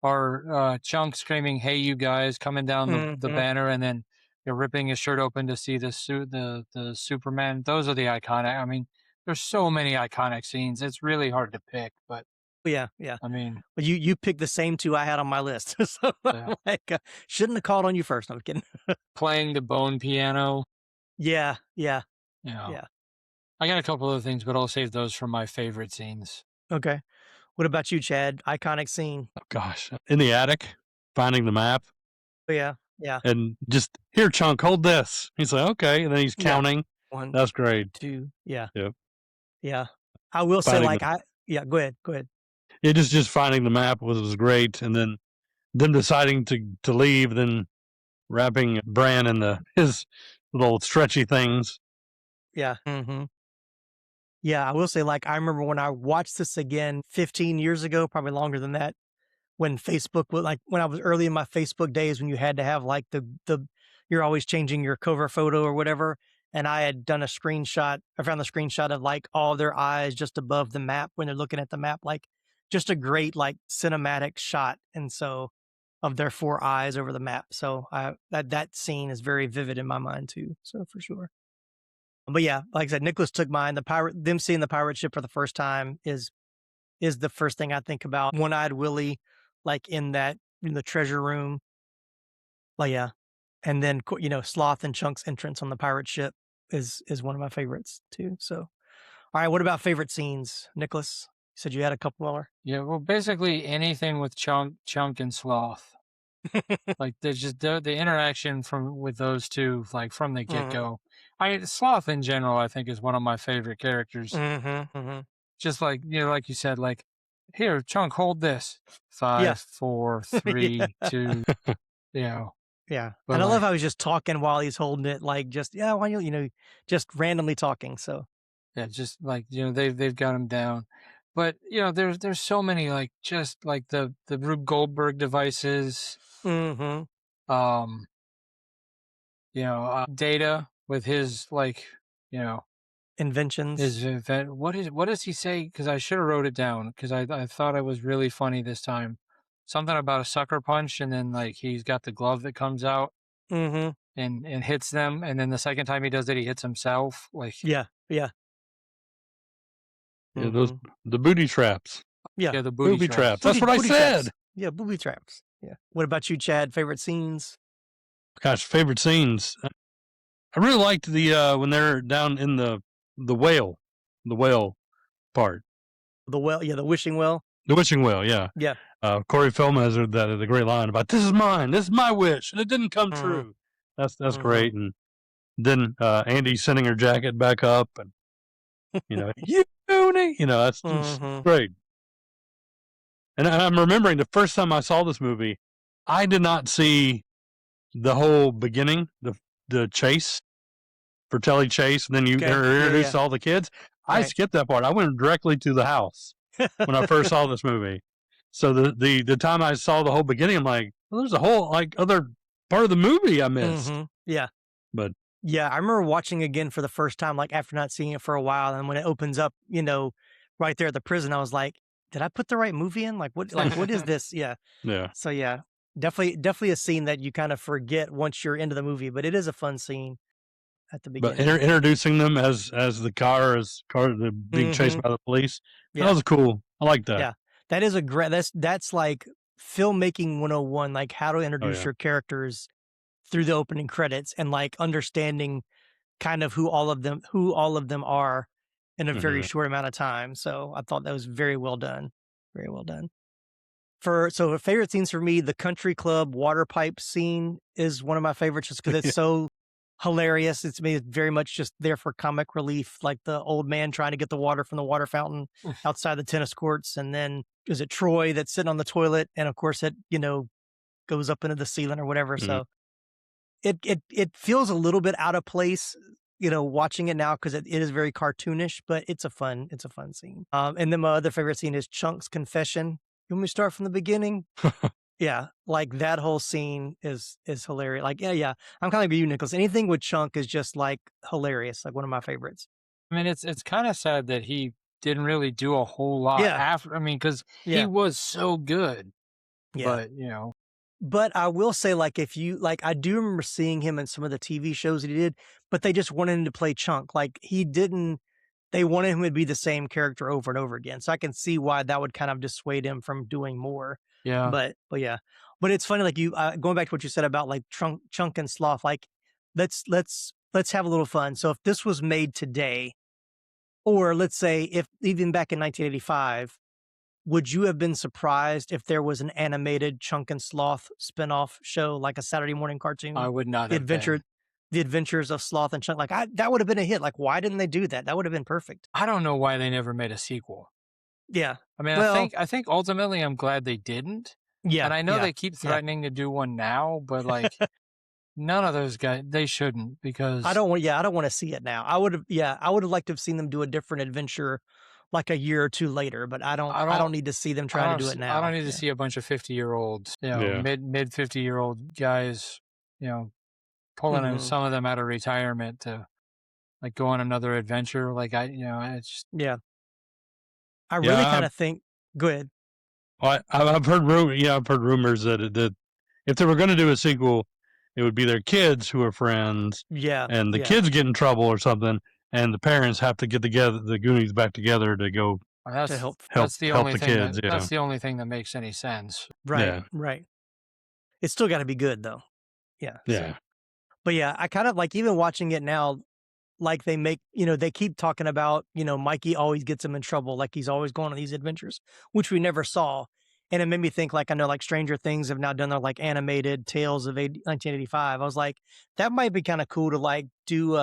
Our Chunk screaming, "Hey, you guys!" coming down the banner, and then ripping his shirt open to see the suit, the Superman. Those are the iconic. I mean, there's so many iconic scenes. It's really hard to pick, but yeah. I mean, well, you picked the same two I had on my list, so I'm like, shouldn't have called on you first. I'm kidding. Playing the bone piano. Yeah. I got a couple of things, but I'll save those for my favorite scenes. Okay. What about you, Chad? Iconic scene. Oh, gosh. In the attic, finding the map. Oh, yeah. And just, here, Chunk, hold this. He's like, okay. And then he's counting. 1, That's great. 2. Yeah. Yep. Yeah. I will say, like, go ahead. Yeah, just finding the map was great. And then them deciding to leave, then wrapping Bran in his little stretchy things. Yeah. Mm-hmm. Yeah, I will say, like, I remember when I watched this again 15 years ago, probably longer than that, when Facebook was like, when I was early in my Facebook days, when you had to have like you're always changing your cover photo or whatever. And I had done I found the screenshot of like all their eyes just above the map when they're looking at the map, like just a great like cinematic shot. And so of their 4 eyes over the map. So that scene is very vivid in my mind too. So for sure. But yeah, like I said, Nicholas took mine. Them seeing the pirate ship for the first time is the first thing I think about. One-Eyed Willy, like in the treasure room. Like, yeah. And then, Sloth and Chunk's entrance on the pirate ship is one of my favorites too. So, all right. What about favorite scenes, Nicholas? You said you had a couple more. Yeah. Well, basically anything with Chunk and Sloth. Like there's just the interaction with those two, like from the get-go. Sloth in general, I think, is one of my favorite characters. Just like, like you said, like, here, Chunk, hold this. 5, 4, 3, 2, Yeah. But and I love how he's just talking while he's holding it, like just, why just randomly talking. So yeah, just like, they've got him down. But, there's so many, like, just like the Rube Goldberg devices. Data with his, like, inventions. What does he say? Because I should have wrote it down because I thought it was really funny this time. Something about a sucker punch, and then like he's got the glove that comes out and hits them, and then the second time he does it, he hits himself. Like those the booty traps. Yeah, the booby traps. That's what I said. Traps. Yeah, booby traps. Yeah. What about you, Chad? Favorite scenes? Gosh, favorite scenes. I really liked the when they're down in the whale part. The well, the wishing well. The wishing well, yeah. Yeah. Corey Feldman has the great line about "This is mine, this is my wish, and it didn't come true." That's great. And then Andy sending her jacket back up, and you that's just great. And I'm remembering the first time I saw this movie, I did not see the whole beginning, the chase, Fratelli chase, and then you introduce all the kids. I skipped that part. I went directly to the house when I first saw this movie. So the time I saw the whole beginning, I'm like, well, there's a whole like other part of the movie I missed. Yeah. But yeah, I remember watching again for the first time, like after not seeing it for a while, and when it opens up, right there at the prison, I was like, did I put the right movie in? Like what is this? Yeah. Yeah. So yeah, definitely a scene that you kind of forget once you're into the movie, but it is a fun scene at the beginning. But introducing them as the car being chased by the police, that was cool. I like that. Yeah, that is that's like filmmaking 101, like how to introduce your characters through the opening credits and like understanding kind of who all of them are in a very short amount of time. So I thought that was very well done. Very well done. So favorite scenes for me, the country club water pipe scene is one of my favorites just because it's so hilarious. It's very much just there for comic relief, like the old man trying to get the water from the water fountain outside the tennis courts. And then is it Troy that's sitting on the toilet? And of course it, goes up into the ceiling or whatever. So it feels a little bit out of place watching it now because it is very cartoonish, but it's a fun scene. And then my other favorite scene is Chunk's confession. You want me to start from the beginning? Yeah, like that whole scene is hilarious. Like, yeah. I'm kind of like you, Nicholas. Anything with Chunk is just like hilarious. Like one of my favorites. I mean, it's kind of sad that he didn't really do a whole lot after. I mean, because he was so good. Yeah. But But I will say, like, if you like, I do remember seeing him in some of the TV shows that he did, but they just wanted him to play Chunk. Like they wanted him to be the same character over and over again. So I can see why that would kind of dissuade him from doing more. Yeah. But yeah, but it's funny, like you going back to what you said about like Chunk and Sloth. Like, let's have a little fun. So if this was made today, or let's say if even back in 1985. Would you have been surprised if there was an animated Chunk and Sloth spinoff show, like a Saturday morning cartoon? I would not have been. The Adventures of Sloth and Chunk. Like that would have been a hit. Like, why didn't they do that? That would have been perfect. I don't know why they never made a sequel. Yeah. I mean, I think ultimately I'm glad they didn't. Yeah. And I know they keep threatening to do one now, but like none of those guys, they shouldn't, because I don't want to see it now. I would have liked to have seen them do a different adventure like a year or two later, but I don't need to see them trying to do it now. I don't need to see a bunch of 50-year-olds, mid 50-year-old guys, pulling in some of them out of retirement to like go on another adventure. Like it's just, I really kind of think. Go ahead. I've heard rumors that if they were going to do a sequel, it would be their kids who are friends. Yeah. And the kids get in trouble or something, and the parents have to get together, the Goonies back together to go to help the kids. That's the only thing that makes any sense. Right. Yeah. Right. It's still got to be good though. Yeah. Yeah. So. But yeah, I kind of like even watching it now, like they make, they keep talking about, Mikey always gets him in trouble. Like he's always going on these adventures, which we never saw. And it made me think, like, I know like Stranger Things have now done their like animated Tales of 1985. I was like, that might be kind of cool to like do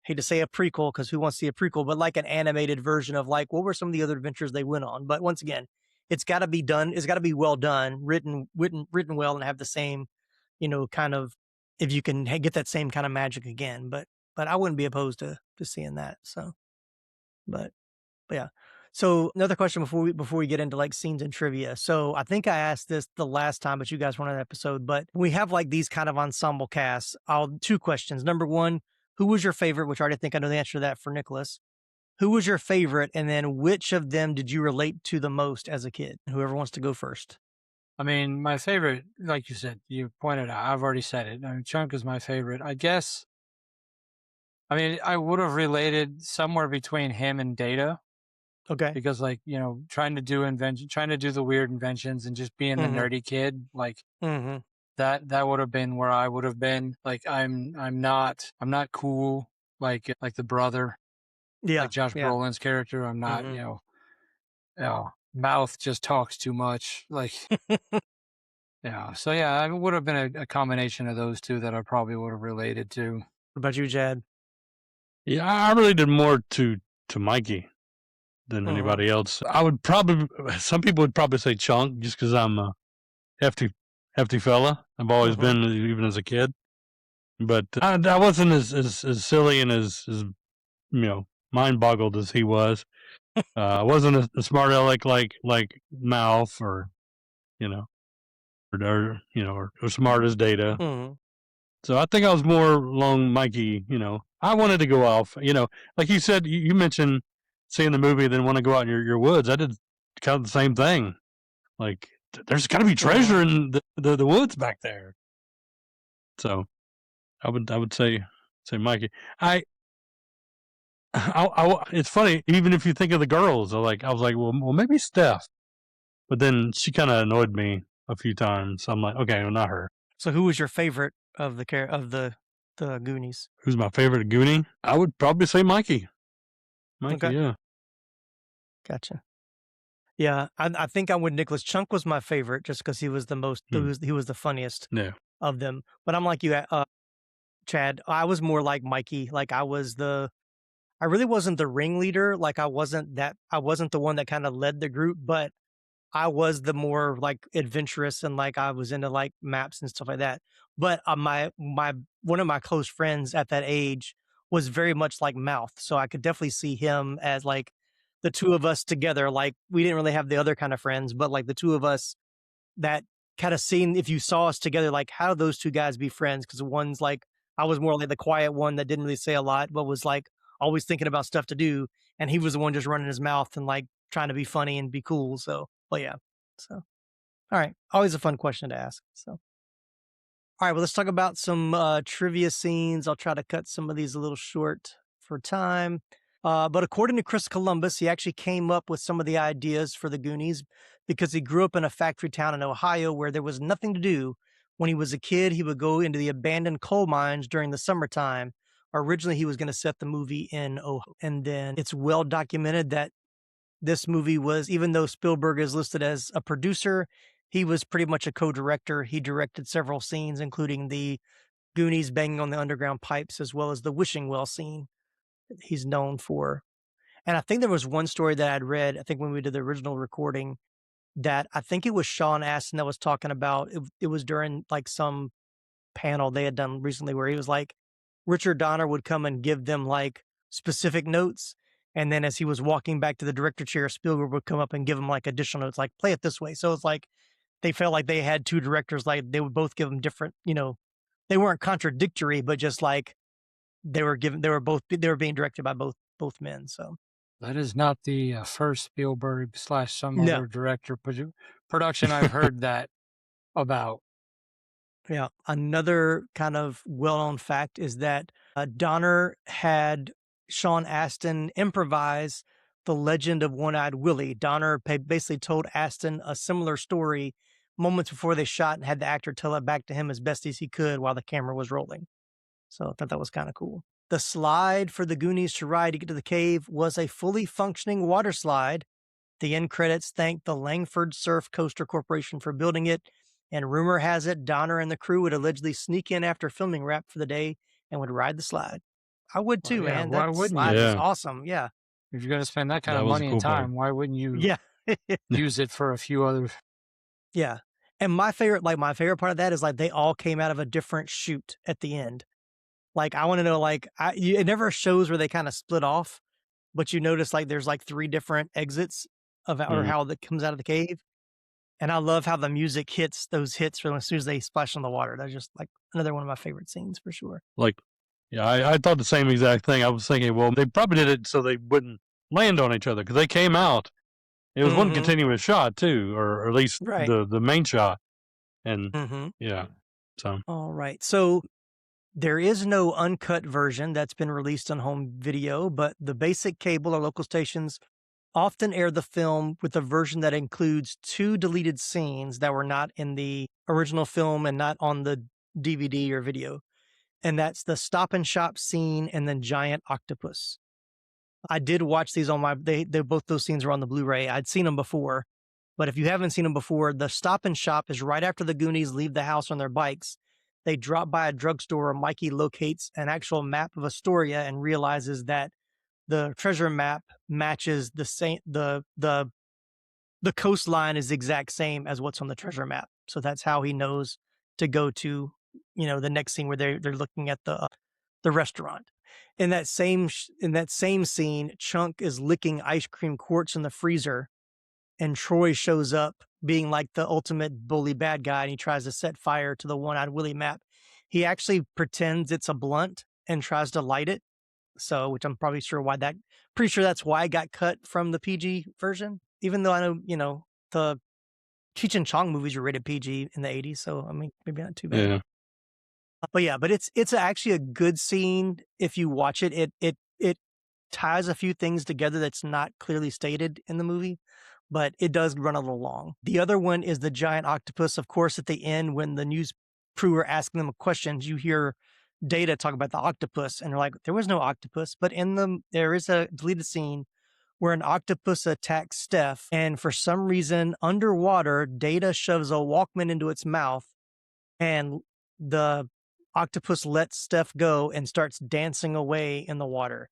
hate to say a prequel because who wants to see a prequel, but like an animated version of like, what were some of the other adventures they went on? But once again, it's got to be done. It's got to be well done, written well, and have the same, kind of, if you can get that same kind of magic again. But I wouldn't be opposed to seeing that. So, but yeah. So another question before we get into like scenes and trivia. So I think I asked this the last time, but you guys weren't on that episode. But we have like these kind of ensemble casts. Two questions. Number one, who was your favorite? Which I already think I know the answer to that for Nicholas. Who was your favorite? And then which of them did you relate to the most as a kid? Whoever wants to go first. I mean, my favorite, like you said, you pointed out, I've already said it. I mean, Chunk is my favorite. I guess, I mean, I would have related somewhere between him and Data. Okay. Because like, trying to do the weird inventions and just being the nerdy kid, like that would have been where I would have been. Like I'm not cool like the brother. Yeah. Like Josh Brolin's character. I'm not, mouth just talks too much. Like yeah. So yeah, it would have been a combination of those two that I probably would have related to. What about you, Jad? Yeah, I related more to Mikey than anybody else. Some people would probably say Chunk just because I'm a hefty fella. I've always been, even as a kid. But I wasn't as silly and as mind boggled as he was. I wasn't a smart aleck like Mouth or smart as Data. So I think I was more along Mikey. I wanted to go off. Like you said, you mentioned seeing the movie, then want to go out in your woods. I did kind of the same thing. Like, there's got to be treasure in the woods back there. So, I would say Mikey. I it's funny, even if you think of the girls, I was like, well, maybe Steph, but then she kind of annoyed me a few times. So I'm like, okay, well, not her. So, who was your favorite of the Goonies? Who's my favorite Goonie? I would probably say Mikey. Mikey, okay. Yeah. Gotcha. Yeah, I think I'm with Nicholas. Chunk was my favorite just because he was the most, he was the funniest of them. But I'm like you, Chad. I was more like Mikey. Like I really wasn't the ringleader. Like I wasn't the one that kind of led the group, but I was the more like adventurous and like I was into like maps and stuff like that. But one of my close friends at that age was very much like Mouth. So I could definitely see him as like the two of us together. Like we didn't really have the other kind of friends, but like the two of us, that kind of scene, if you saw us together, like how those two guys be friends? Because one's like, I was more like the quiet one that didn't really say a lot, but was like always thinking about stuff to do. And he was the one just running his mouth and like trying to be funny and be cool. So, but yeah. So, all right. Always a fun question to ask. So, all right. Well, let's talk about some trivia scenes. I'll try to cut some of these a little short for time. But according to Chris Columbus, he actually came up with some of the ideas for the Goonies because he grew up in a factory town in Ohio where there was nothing to do. When he was a kid, he would go into the abandoned coal mines during the summertime. Originally, he was going to set the movie in Ohio. And then it's well documented that this movie was, even though Spielberg is listed as a producer, he was pretty much a co-director. He directed several scenes, including the Goonies banging on the underground pipes, as well as the wishing well scene he's known for. And I think there was one story that I'd read, I think when we did the original recording, that I think it was Sean Astin that was talking about. It was during like some panel they had done recently where he was like, Richard Donner would come and give them like specific notes. And then as he was walking back to the director chair, Spielberg would come up and give him like additional notes, like play it this way. So it's like they felt like they had two directors, like they would both give them different, they weren't contradictory, but just like they were being directed by both men. So that is not the first Spielberg / some No. other director production I've heard that about. Yeah. Another kind of well-known fact is that Donner had Sean Astin improvise the legend of One-Eyed Willy. Donner basically told Astin a similar story moments before they shot and had the actor tell it back to him as best as he could while the camera was rolling. So I thought that was kind of cool. The slide for the Goonies to ride to get to the cave was a fully functioning water slide. The end credits thank the Langford Surf Coaster Corporation for building it. And rumor has it Donner and the crew would allegedly sneak in after filming wrap for the day and would ride the slide. I would too, yeah, man. why That wouldn't slide you? is Yeah. awesome. Yeah. If you're going to spend that kind That of was a money cool and part. time, why wouldn't you Yeah. use it for a few other? Yeah. And my favorite part of that is like they all came out of a different chute at the end. Like I want to know, like it never shows where they kind of split off, but you notice like there's like 3 different exits of or how that comes out of the cave. And I love how the music hits those hits from as soon as they splash on the water. That's just like another one of my favorite scenes for sure. Like, yeah, I thought the same exact thing. I was thinking, well, they probably did it so they wouldn't land on each other because they came out. It was one continuous shot too, or at least Right. the main shot. And yeah, so All right. So there is no uncut version that's been released on home video, but the basic cable or local stations often air the film with a version that includes 2 deleted scenes that were not in the original film and not on the DVD or video. And that's the Stop and Shop scene and then Giant Octopus. I did watch these on they both those scenes were on the Blu-ray. I'd seen them before, but if you haven't seen them before, the Stop and Shop is right after the Goonies leave the house on their bikes. They drop by a drugstore where Mikey locates an actual map of Astoria and realizes that the treasure map matches the same, the coastline is the exact same as what's on the treasure map. So that's how he knows to go to, the next scene where they're looking at the restaurant. In that same scene, Chunk is licking ice cream quarts in the freezer, and Troy shows up being like the ultimate bully bad guy, and he tries to set fire to the One-Eyed Willy map. He actually pretends it's a blunt and tries to light it. So, which I'm pretty sure that's why it got cut from the PG version, even though I know, the Cheech and Chong movies were rated PG in the 80s. So, I mean, maybe not too bad. yeah. But it's actually a good scene if you watch it. It ties a few things together that's not clearly stated in the movie, but it does run a little long. The other one is the giant octopus. Of course, at the end, when the news crew are asking them questions, you hear Data talk about the octopus, and they're like, there was no octopus, but there is a deleted scene where an octopus attacks Steph, and for some reason, underwater, Data shoves a Walkman into its mouth, and the octopus lets Steph go and starts dancing away in the water.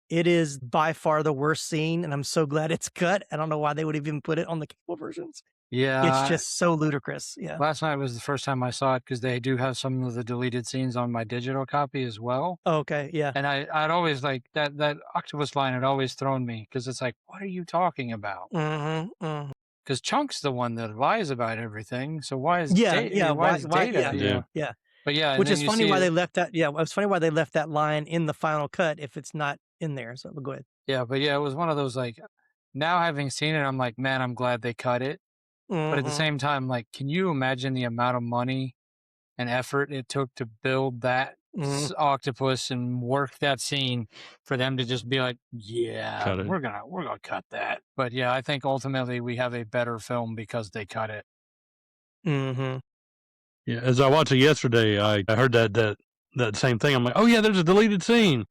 It is by far the worst scene, and I'm so glad it's cut. I don't know why they would even put it on the cable versions. Yeah. It's just so ludicrous. Yeah. Last night was the first time I saw it because they do have some of the deleted scenes on my digital copy as well. Oh, okay. Yeah. And I'd always like that octopus line had always thrown me because it's like, what are you talking about? Mm-hmm. Because Chunk's the one that lies about everything. So why is Yeah. why is Data? Yeah. Yeah. But yeah, Which is funny why they left that. Yeah. It's funny why they left that line in the final cut if it's not in there. So go ahead. Yeah, but yeah, it was one of those like, now having seen it, I'm like, man, I'm glad they cut it. But at the same time, like, can you imagine the amount of money and effort it took to build that octopus and work that scene for them to just be like, yeah, we're gonna cut that. But yeah, I think ultimately we have a better film because they cut it. Mm-hmm. Yeah, as I watched it yesterday, I heard that same thing. I'm like, oh yeah, there's a deleted scene,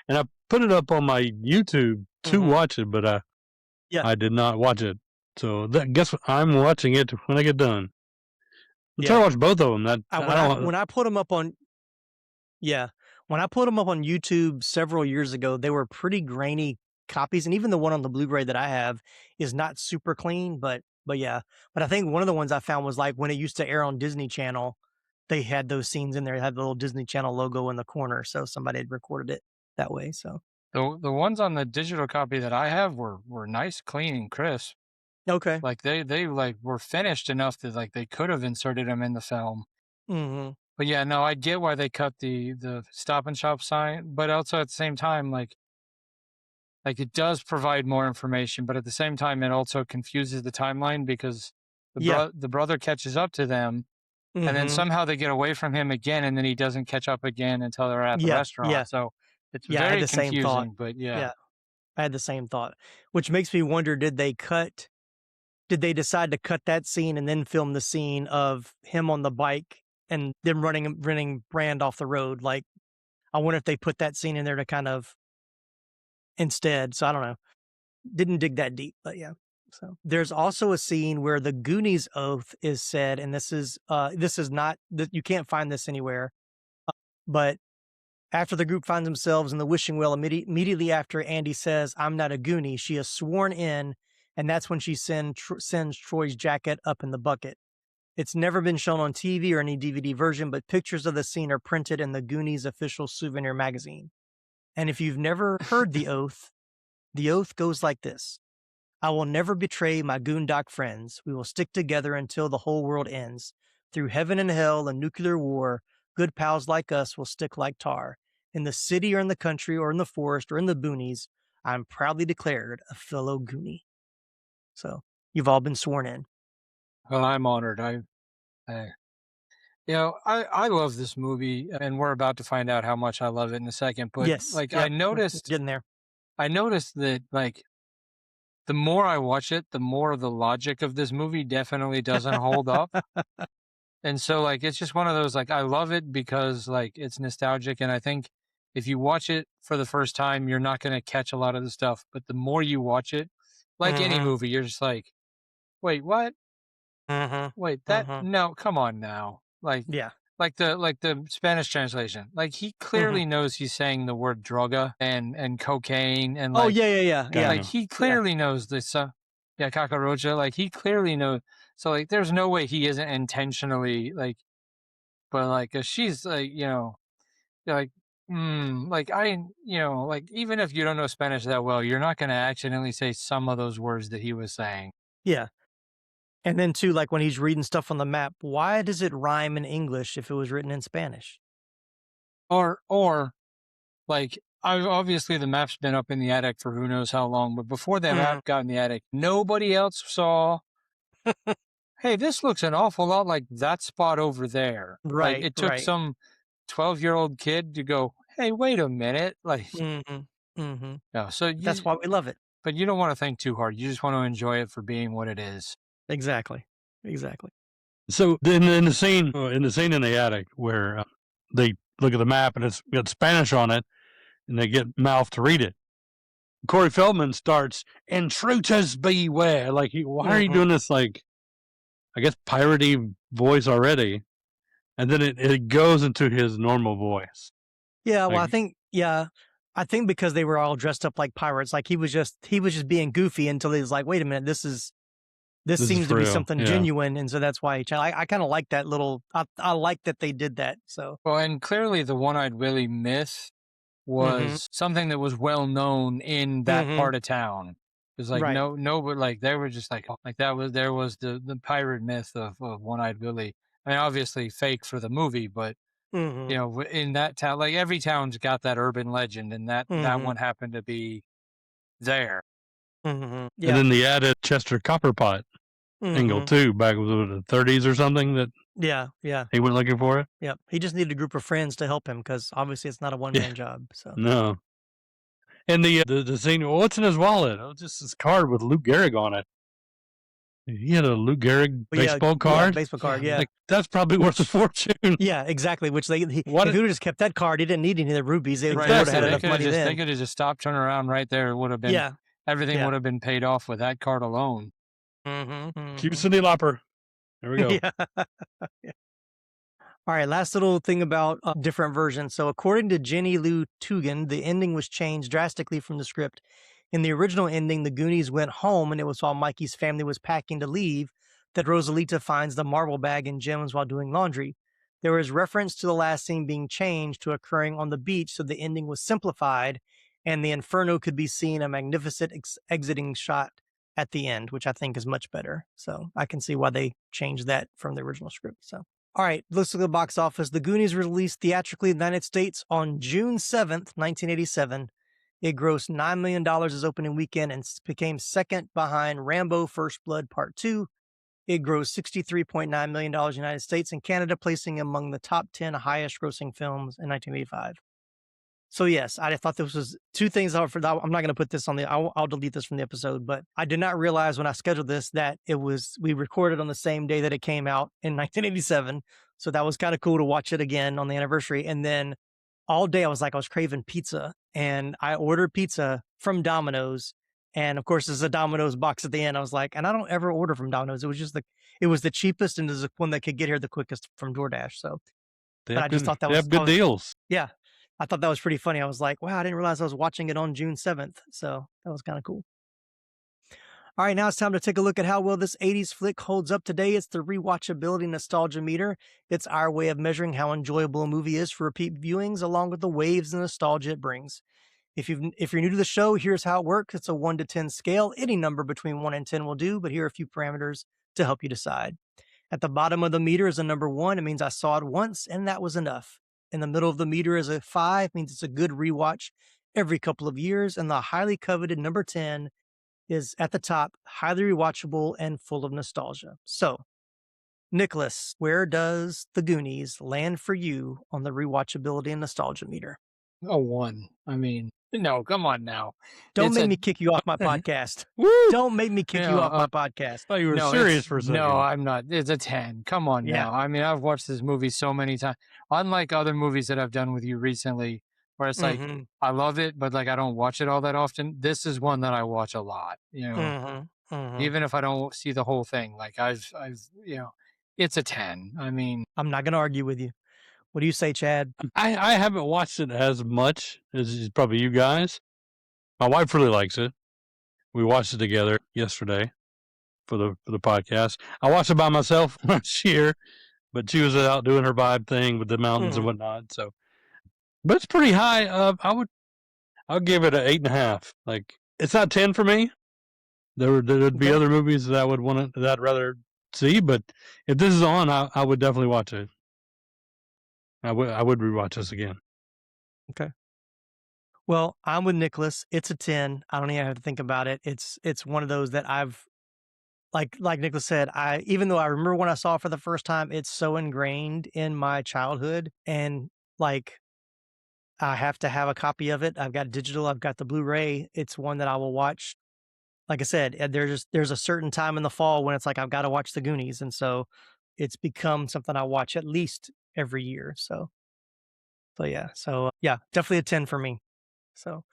and I put it up on my YouTube to watch it, but I did not watch it. So guess what? I'm watching it when I get done. I'm trying to watch both of them. When I put them up on, when I put them up on YouTube several years ago, they were pretty grainy copies, and even the one on the Blu-ray that I have is not super clean. But I think one of the ones I found was like when it used to air on Disney Channel, they had those scenes in there. It had the little Disney Channel logo in the corner, so somebody had recorded it that way. So the ones on the digital copy that I have were nice, clean, and crisp. okay, Like they like were finished enough that like they could have inserted them in the film. mm-hmm. But yeah, no, I get why they cut the Stop and Shop sign, but also at the same time, like it does provide more information, but at the same time, it also confuses the timeline because the brother catches up to them, and then somehow they get away from him again, and then he doesn't catch up again until they're at the restaurant. Yeah. So it's I had very the same confusing. thought. But yeah, I had the same thought, which makes me wonder: did they decide to cut that scene and then film the scene of him on the bike and them running Brand off the road? Like, I wonder if they put that scene in there to kind of instead. So I don't know. Didn't dig that deep, but yeah. So there's also a scene where the Goonies oath is said, and this is not that you can't find this anywhere, but after the group finds themselves in the wishing well, immediately after Andy says, "I'm not a Goonie," she is sworn in, and that's when she sends Troy's jacket up in the bucket. It's never been shown on TV or any DVD version, but pictures of the scene are printed in the Goonies official souvenir magazine. And if you've never heard the oath goes like this: "I will never betray my Goondock friends. We will stick together until the whole world ends. Through heaven and hell and nuclear war, good pals like us will stick like tar. In the city or in the country or in the forest or in the boonies, I'm proudly declared a fellow Goonie." So you've all been sworn in. Well, I'm honored. I love this movie, and we're about to find out how much I love it in a second. But yes, I noticed getting there. I noticed that like the more I watch it, the more the logic of this movie definitely doesn't hold up. And so like it's just one of those like I love it because like it's nostalgic, and I think if you watch it for the first time, you're not going to catch a lot of the stuff. But the more you watch it, like any movie, you're just like, wait, what? Wait, that no, come on now. Like like the Spanish translation. Like he clearly knows he's saying the word droga and cocaine and like like he clearly knows this cacarocha, like he clearly knows. So like there's no way he isn't intentionally like, but like she's like, like like like even if you don't know Spanish that well, you're not going to accidentally say some of those words that he was saying. Yeah. And then too, like when he's reading stuff on the map, why does it rhyme in English if it was written in Spanish? Or like obviously the map's been up in the attic for who knows how long, but before that map got in the attic, nobody else saw, hey, this looks an awful lot like that spot over there. Right. Like, it took some 12-year-old kid to go, hey, wait a minute. Like, no, so that's why we love it. But you don't want to think too hard. You just want to enjoy it for being what it is. Exactly. So in the scene in the attic where they look at the map and it's got Spanish on it, and they get Mouth to read it, Corey Feldman starts, "Intruders beware." Like, why are you doing this? Like, I guess piratey voice already, and then it goes into his normal voice. Yeah. Well, I think because they were all dressed up like pirates, like he was just being goofy until he was like, wait a minute, this is this seems to be real. something genuine, and so that's why I kind of like that little. I like that they did that. So well, and clearly the One-Eyed Willy myth was something that was well known in that part of town. It was like no, but like they were just like there was the pirate myth of One-Eyed Willy. I mean, obviously fake for the movie, but you know, in that town, like every town's got that urban legend, and that one happened to be there. And then the added Chester Copperpot angle too, back in the 30s or something. That he went looking for it. Yeah, he just needed a group of friends to help him because obviously it's not a one-man job. So no. And the scene, what's in his wallet? Oh, just his card with Lou Gehrig on it. He had a Lou Gehrig baseball card. Baseball card, yeah. Like, that's probably worth a fortune. Yeah, exactly. Which if he would have just kept that card, he didn't need any of the rubies. They would have had enough money then. They could have just stopped, turning around right there. It would have been everything would have been paid off with that card alone. Cue Cyndi Lauper. There we go. All right, last little thing about different versions. So according to Jenny Lou Tugend, the ending was changed drastically from the script. In the original ending, the Goonies went home, and it was while Mikey's family was packing to leave that Rosalita finds the marble bag and gems while doing laundry. There was reference to the last scene being changed to occurring on the beach, so the ending was simplified, and the Inferno could be seen a magnificent exiting shot at the end, which I think is much better. So I can see why they changed that from the original script. So, all right, let's look at the box office. The Goonies were released theatrically in the United States on June 7th, 1987. It grossed $9 million as opening weekend and became second behind Rambo First Blood Part 2. It grossed $63.9 million in the United States and Canada, placing it among the top 10 highest grossing films in 1985. So yes, I thought this was two things. I'm not going to put this on I'll delete this from the episode, but I did not realize when I scheduled this that we recorded on the same day that it came out in 1987. So that was kind of cool to watch it again on the anniversary. And then all day I was craving pizza, and I ordered pizza from Domino's. And of course, there's a Domino's box at the end. I was like, and I don't ever order from Domino's. It was just it was the cheapest and the one that could get here the quickest from DoorDash. So I just thought they have good deals. Yeah. I thought that was pretty funny. I was like, wow, I didn't realize I was watching it on June 7th. So that was kind of cool. All right, now it's time to take a look at how well this 80s flick holds up today. It's the rewatchability nostalgia meter. It's our way of measuring how enjoyable a movie is for repeat viewings, along with the waves of nostalgia it brings. If you're new to the show, here's how it works. It's a 1 to 10 scale. Any number between 1 and 10 will do, but here are a few parameters to help you decide. At the bottom of the meter is a number 1. It means I saw it once, and that was enough. In the middle of the meter is a 5, means it's a good rewatch every couple of years. And the highly coveted number 10 is at the top, highly rewatchable and full of nostalgia. So, Nicholas, where does The Goonies land for you on the rewatchability and nostalgia meter? A 1. I mean, no, come on now. Don't make me kick you off my podcast. Don't make me kick you off my podcast. Oh, you were serious for a second. No, I'm not. It's a 10. Come on now. I mean, I've watched this movie so many times. Unlike other movies that I've done with you recently, where it's like, I love it, but like I don't watch it all that often. This is one that I watch a lot, you know, even if I don't see the whole thing. Like I've, you know, it's a 10. I mean, I'm not going to argue with you. What do you say, Chad? I haven't watched it as much as probably you guys. My wife really likes it. We watched it together yesterday for the podcast. I watched it by myself last year, but she was out doing her vibe thing with the mountains and whatnot. So, but it's pretty high. I'll give it an 8.5. Like, it's not 10 for me. There'd be other movies that I'd rather see, but if this is on, I would definitely watch it. I would rewatch this again. Okay. Well, I'm with Nicholas. It's a 10. I don't even have to think about it. It's one of those that I've like Nicholas said, even though I remember when I saw it for the first time, it's so ingrained in my childhood, and like I have to have a copy of it. I've got digital, I've got the Blu-ray. It's one that I will watch. Like I said, there's a certain time in the fall when it's like I've got to watch the Goonies, and so it's become something I watch at least every year. So yeah, definitely a 10 for me. So,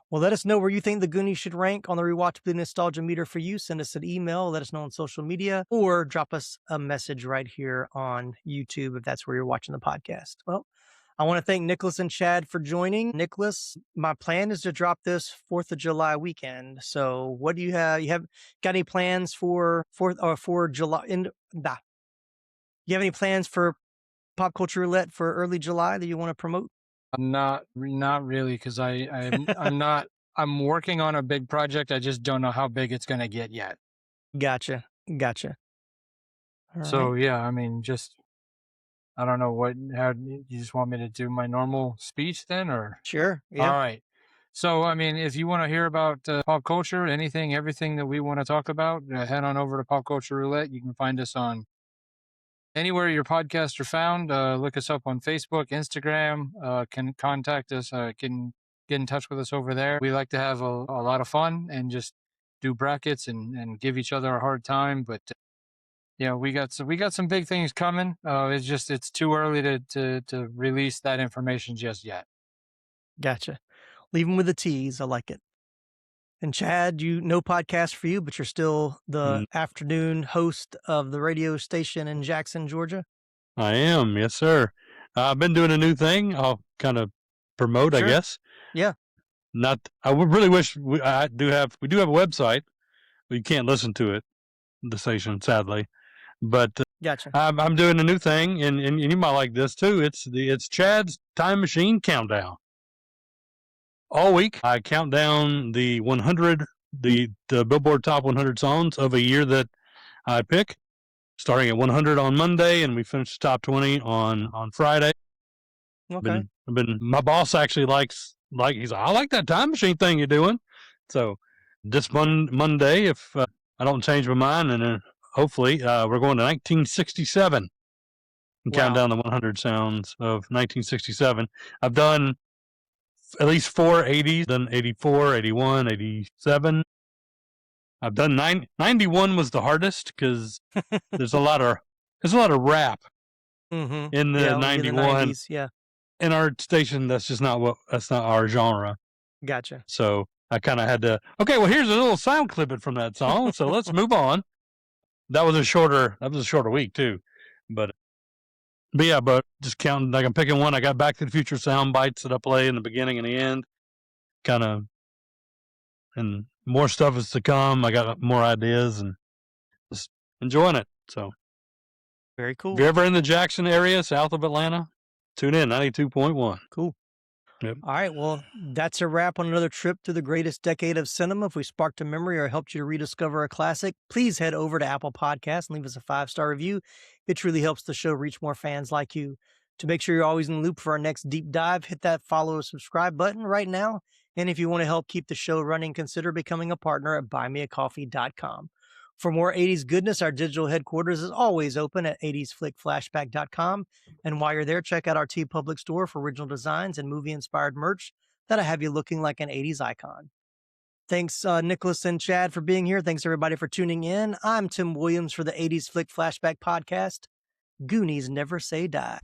well, let us know where you think the Goonies should rank on the rewatchability nostalgia meter for you. Send us an email, let us know on social media, or drop us a message right here on YouTube if that's where you're watching the podcast. Well, I want to thank Nicholas and Chad for joining. Nicholas, my plan is to drop this 4th of July weekend. So what do you have? Got any plans for July? You have any plans for Pop Culture Roulette for early July that you want to promote? Not really, because I'm working on a big project. I just don't know how big it's going to get yet. Gotcha. All So, right. yeah, I mean, I don't know how you just want me to do my normal speech then, or? Sure. Yeah. All right. So, I mean, if you want to hear about pop culture, everything that we want to talk about, head on over to Pop Culture Roulette. You can find us on anywhere your podcasts are found. Look us up on Facebook, Instagram, can contact us, can get in touch with us over there. We like to have a lot of fun and just do brackets and give each other a hard time. But, we got some big things coming. It's too early to release that information just yet. Gotcha. Leave them with a tease. I like it. And Chad, no podcast for you, but you're still the afternoon host of the radio station in Jackson, Georgia. I am, yes, sir. I've been doing a new thing. I'll kind of promote, Sure. I guess. Yeah. I would really wish we do have a website, but you can't listen to it, the station, sadly. But Gotcha. I'm doing a new thing, and you might like this too. It's Chad's Time Machine Countdown. All week, I count down the 100, the Billboard Top 100 songs of a year that I pick, starting at 100 on Monday, and we finish the top 20 on Friday. Okay. My boss actually likes he's like, I like that time machine thing you're doing. So this Monday, if I don't change my mind, and then hopefully we're going to 1967 and count down the 100 sounds of 1967. I've done at least 4 80s, done 84, 81, 87. I've done 91 was the hardest because there's a lot of rap in the 91. Yeah. In our station, that's not our genre. Gotcha. So I kind of had to, okay, well, here's a little sound clipping from that song. So let's move on. That was a shorter week too. But just counting, like I'm picking one. I got Back to the Future sound bites that I play in the beginning and the end, kind of, and more stuff is to come. I got more ideas and just enjoying it. So very cool. If you're ever in the Jackson area, south of Atlanta, tune in 92.1. Cool. Yep. All right. Well, that's a wrap on another trip through the greatest decade of cinema. If we sparked a memory or helped you to rediscover a classic, please head over to Apple Podcasts and leave us a 5-star review. It truly helps the show reach more fans like you. To make sure you're always in the loop for our next deep dive, hit that follow or subscribe button right now. And if you want to help keep the show running, consider becoming a partner at buymeacoffee.com. For more 80s goodness, our digital headquarters is always open at 80sflickflashback.com. And while you're there, check out our TeePublic store for original designs and movie-inspired merch that'll have you looking like an 80s icon. Thanks, Nicholas and Chad, for being here. Thanks, everybody, for tuning in. I'm Tim Williams for the 80s Flick Flashback Podcast. Goonies never say die.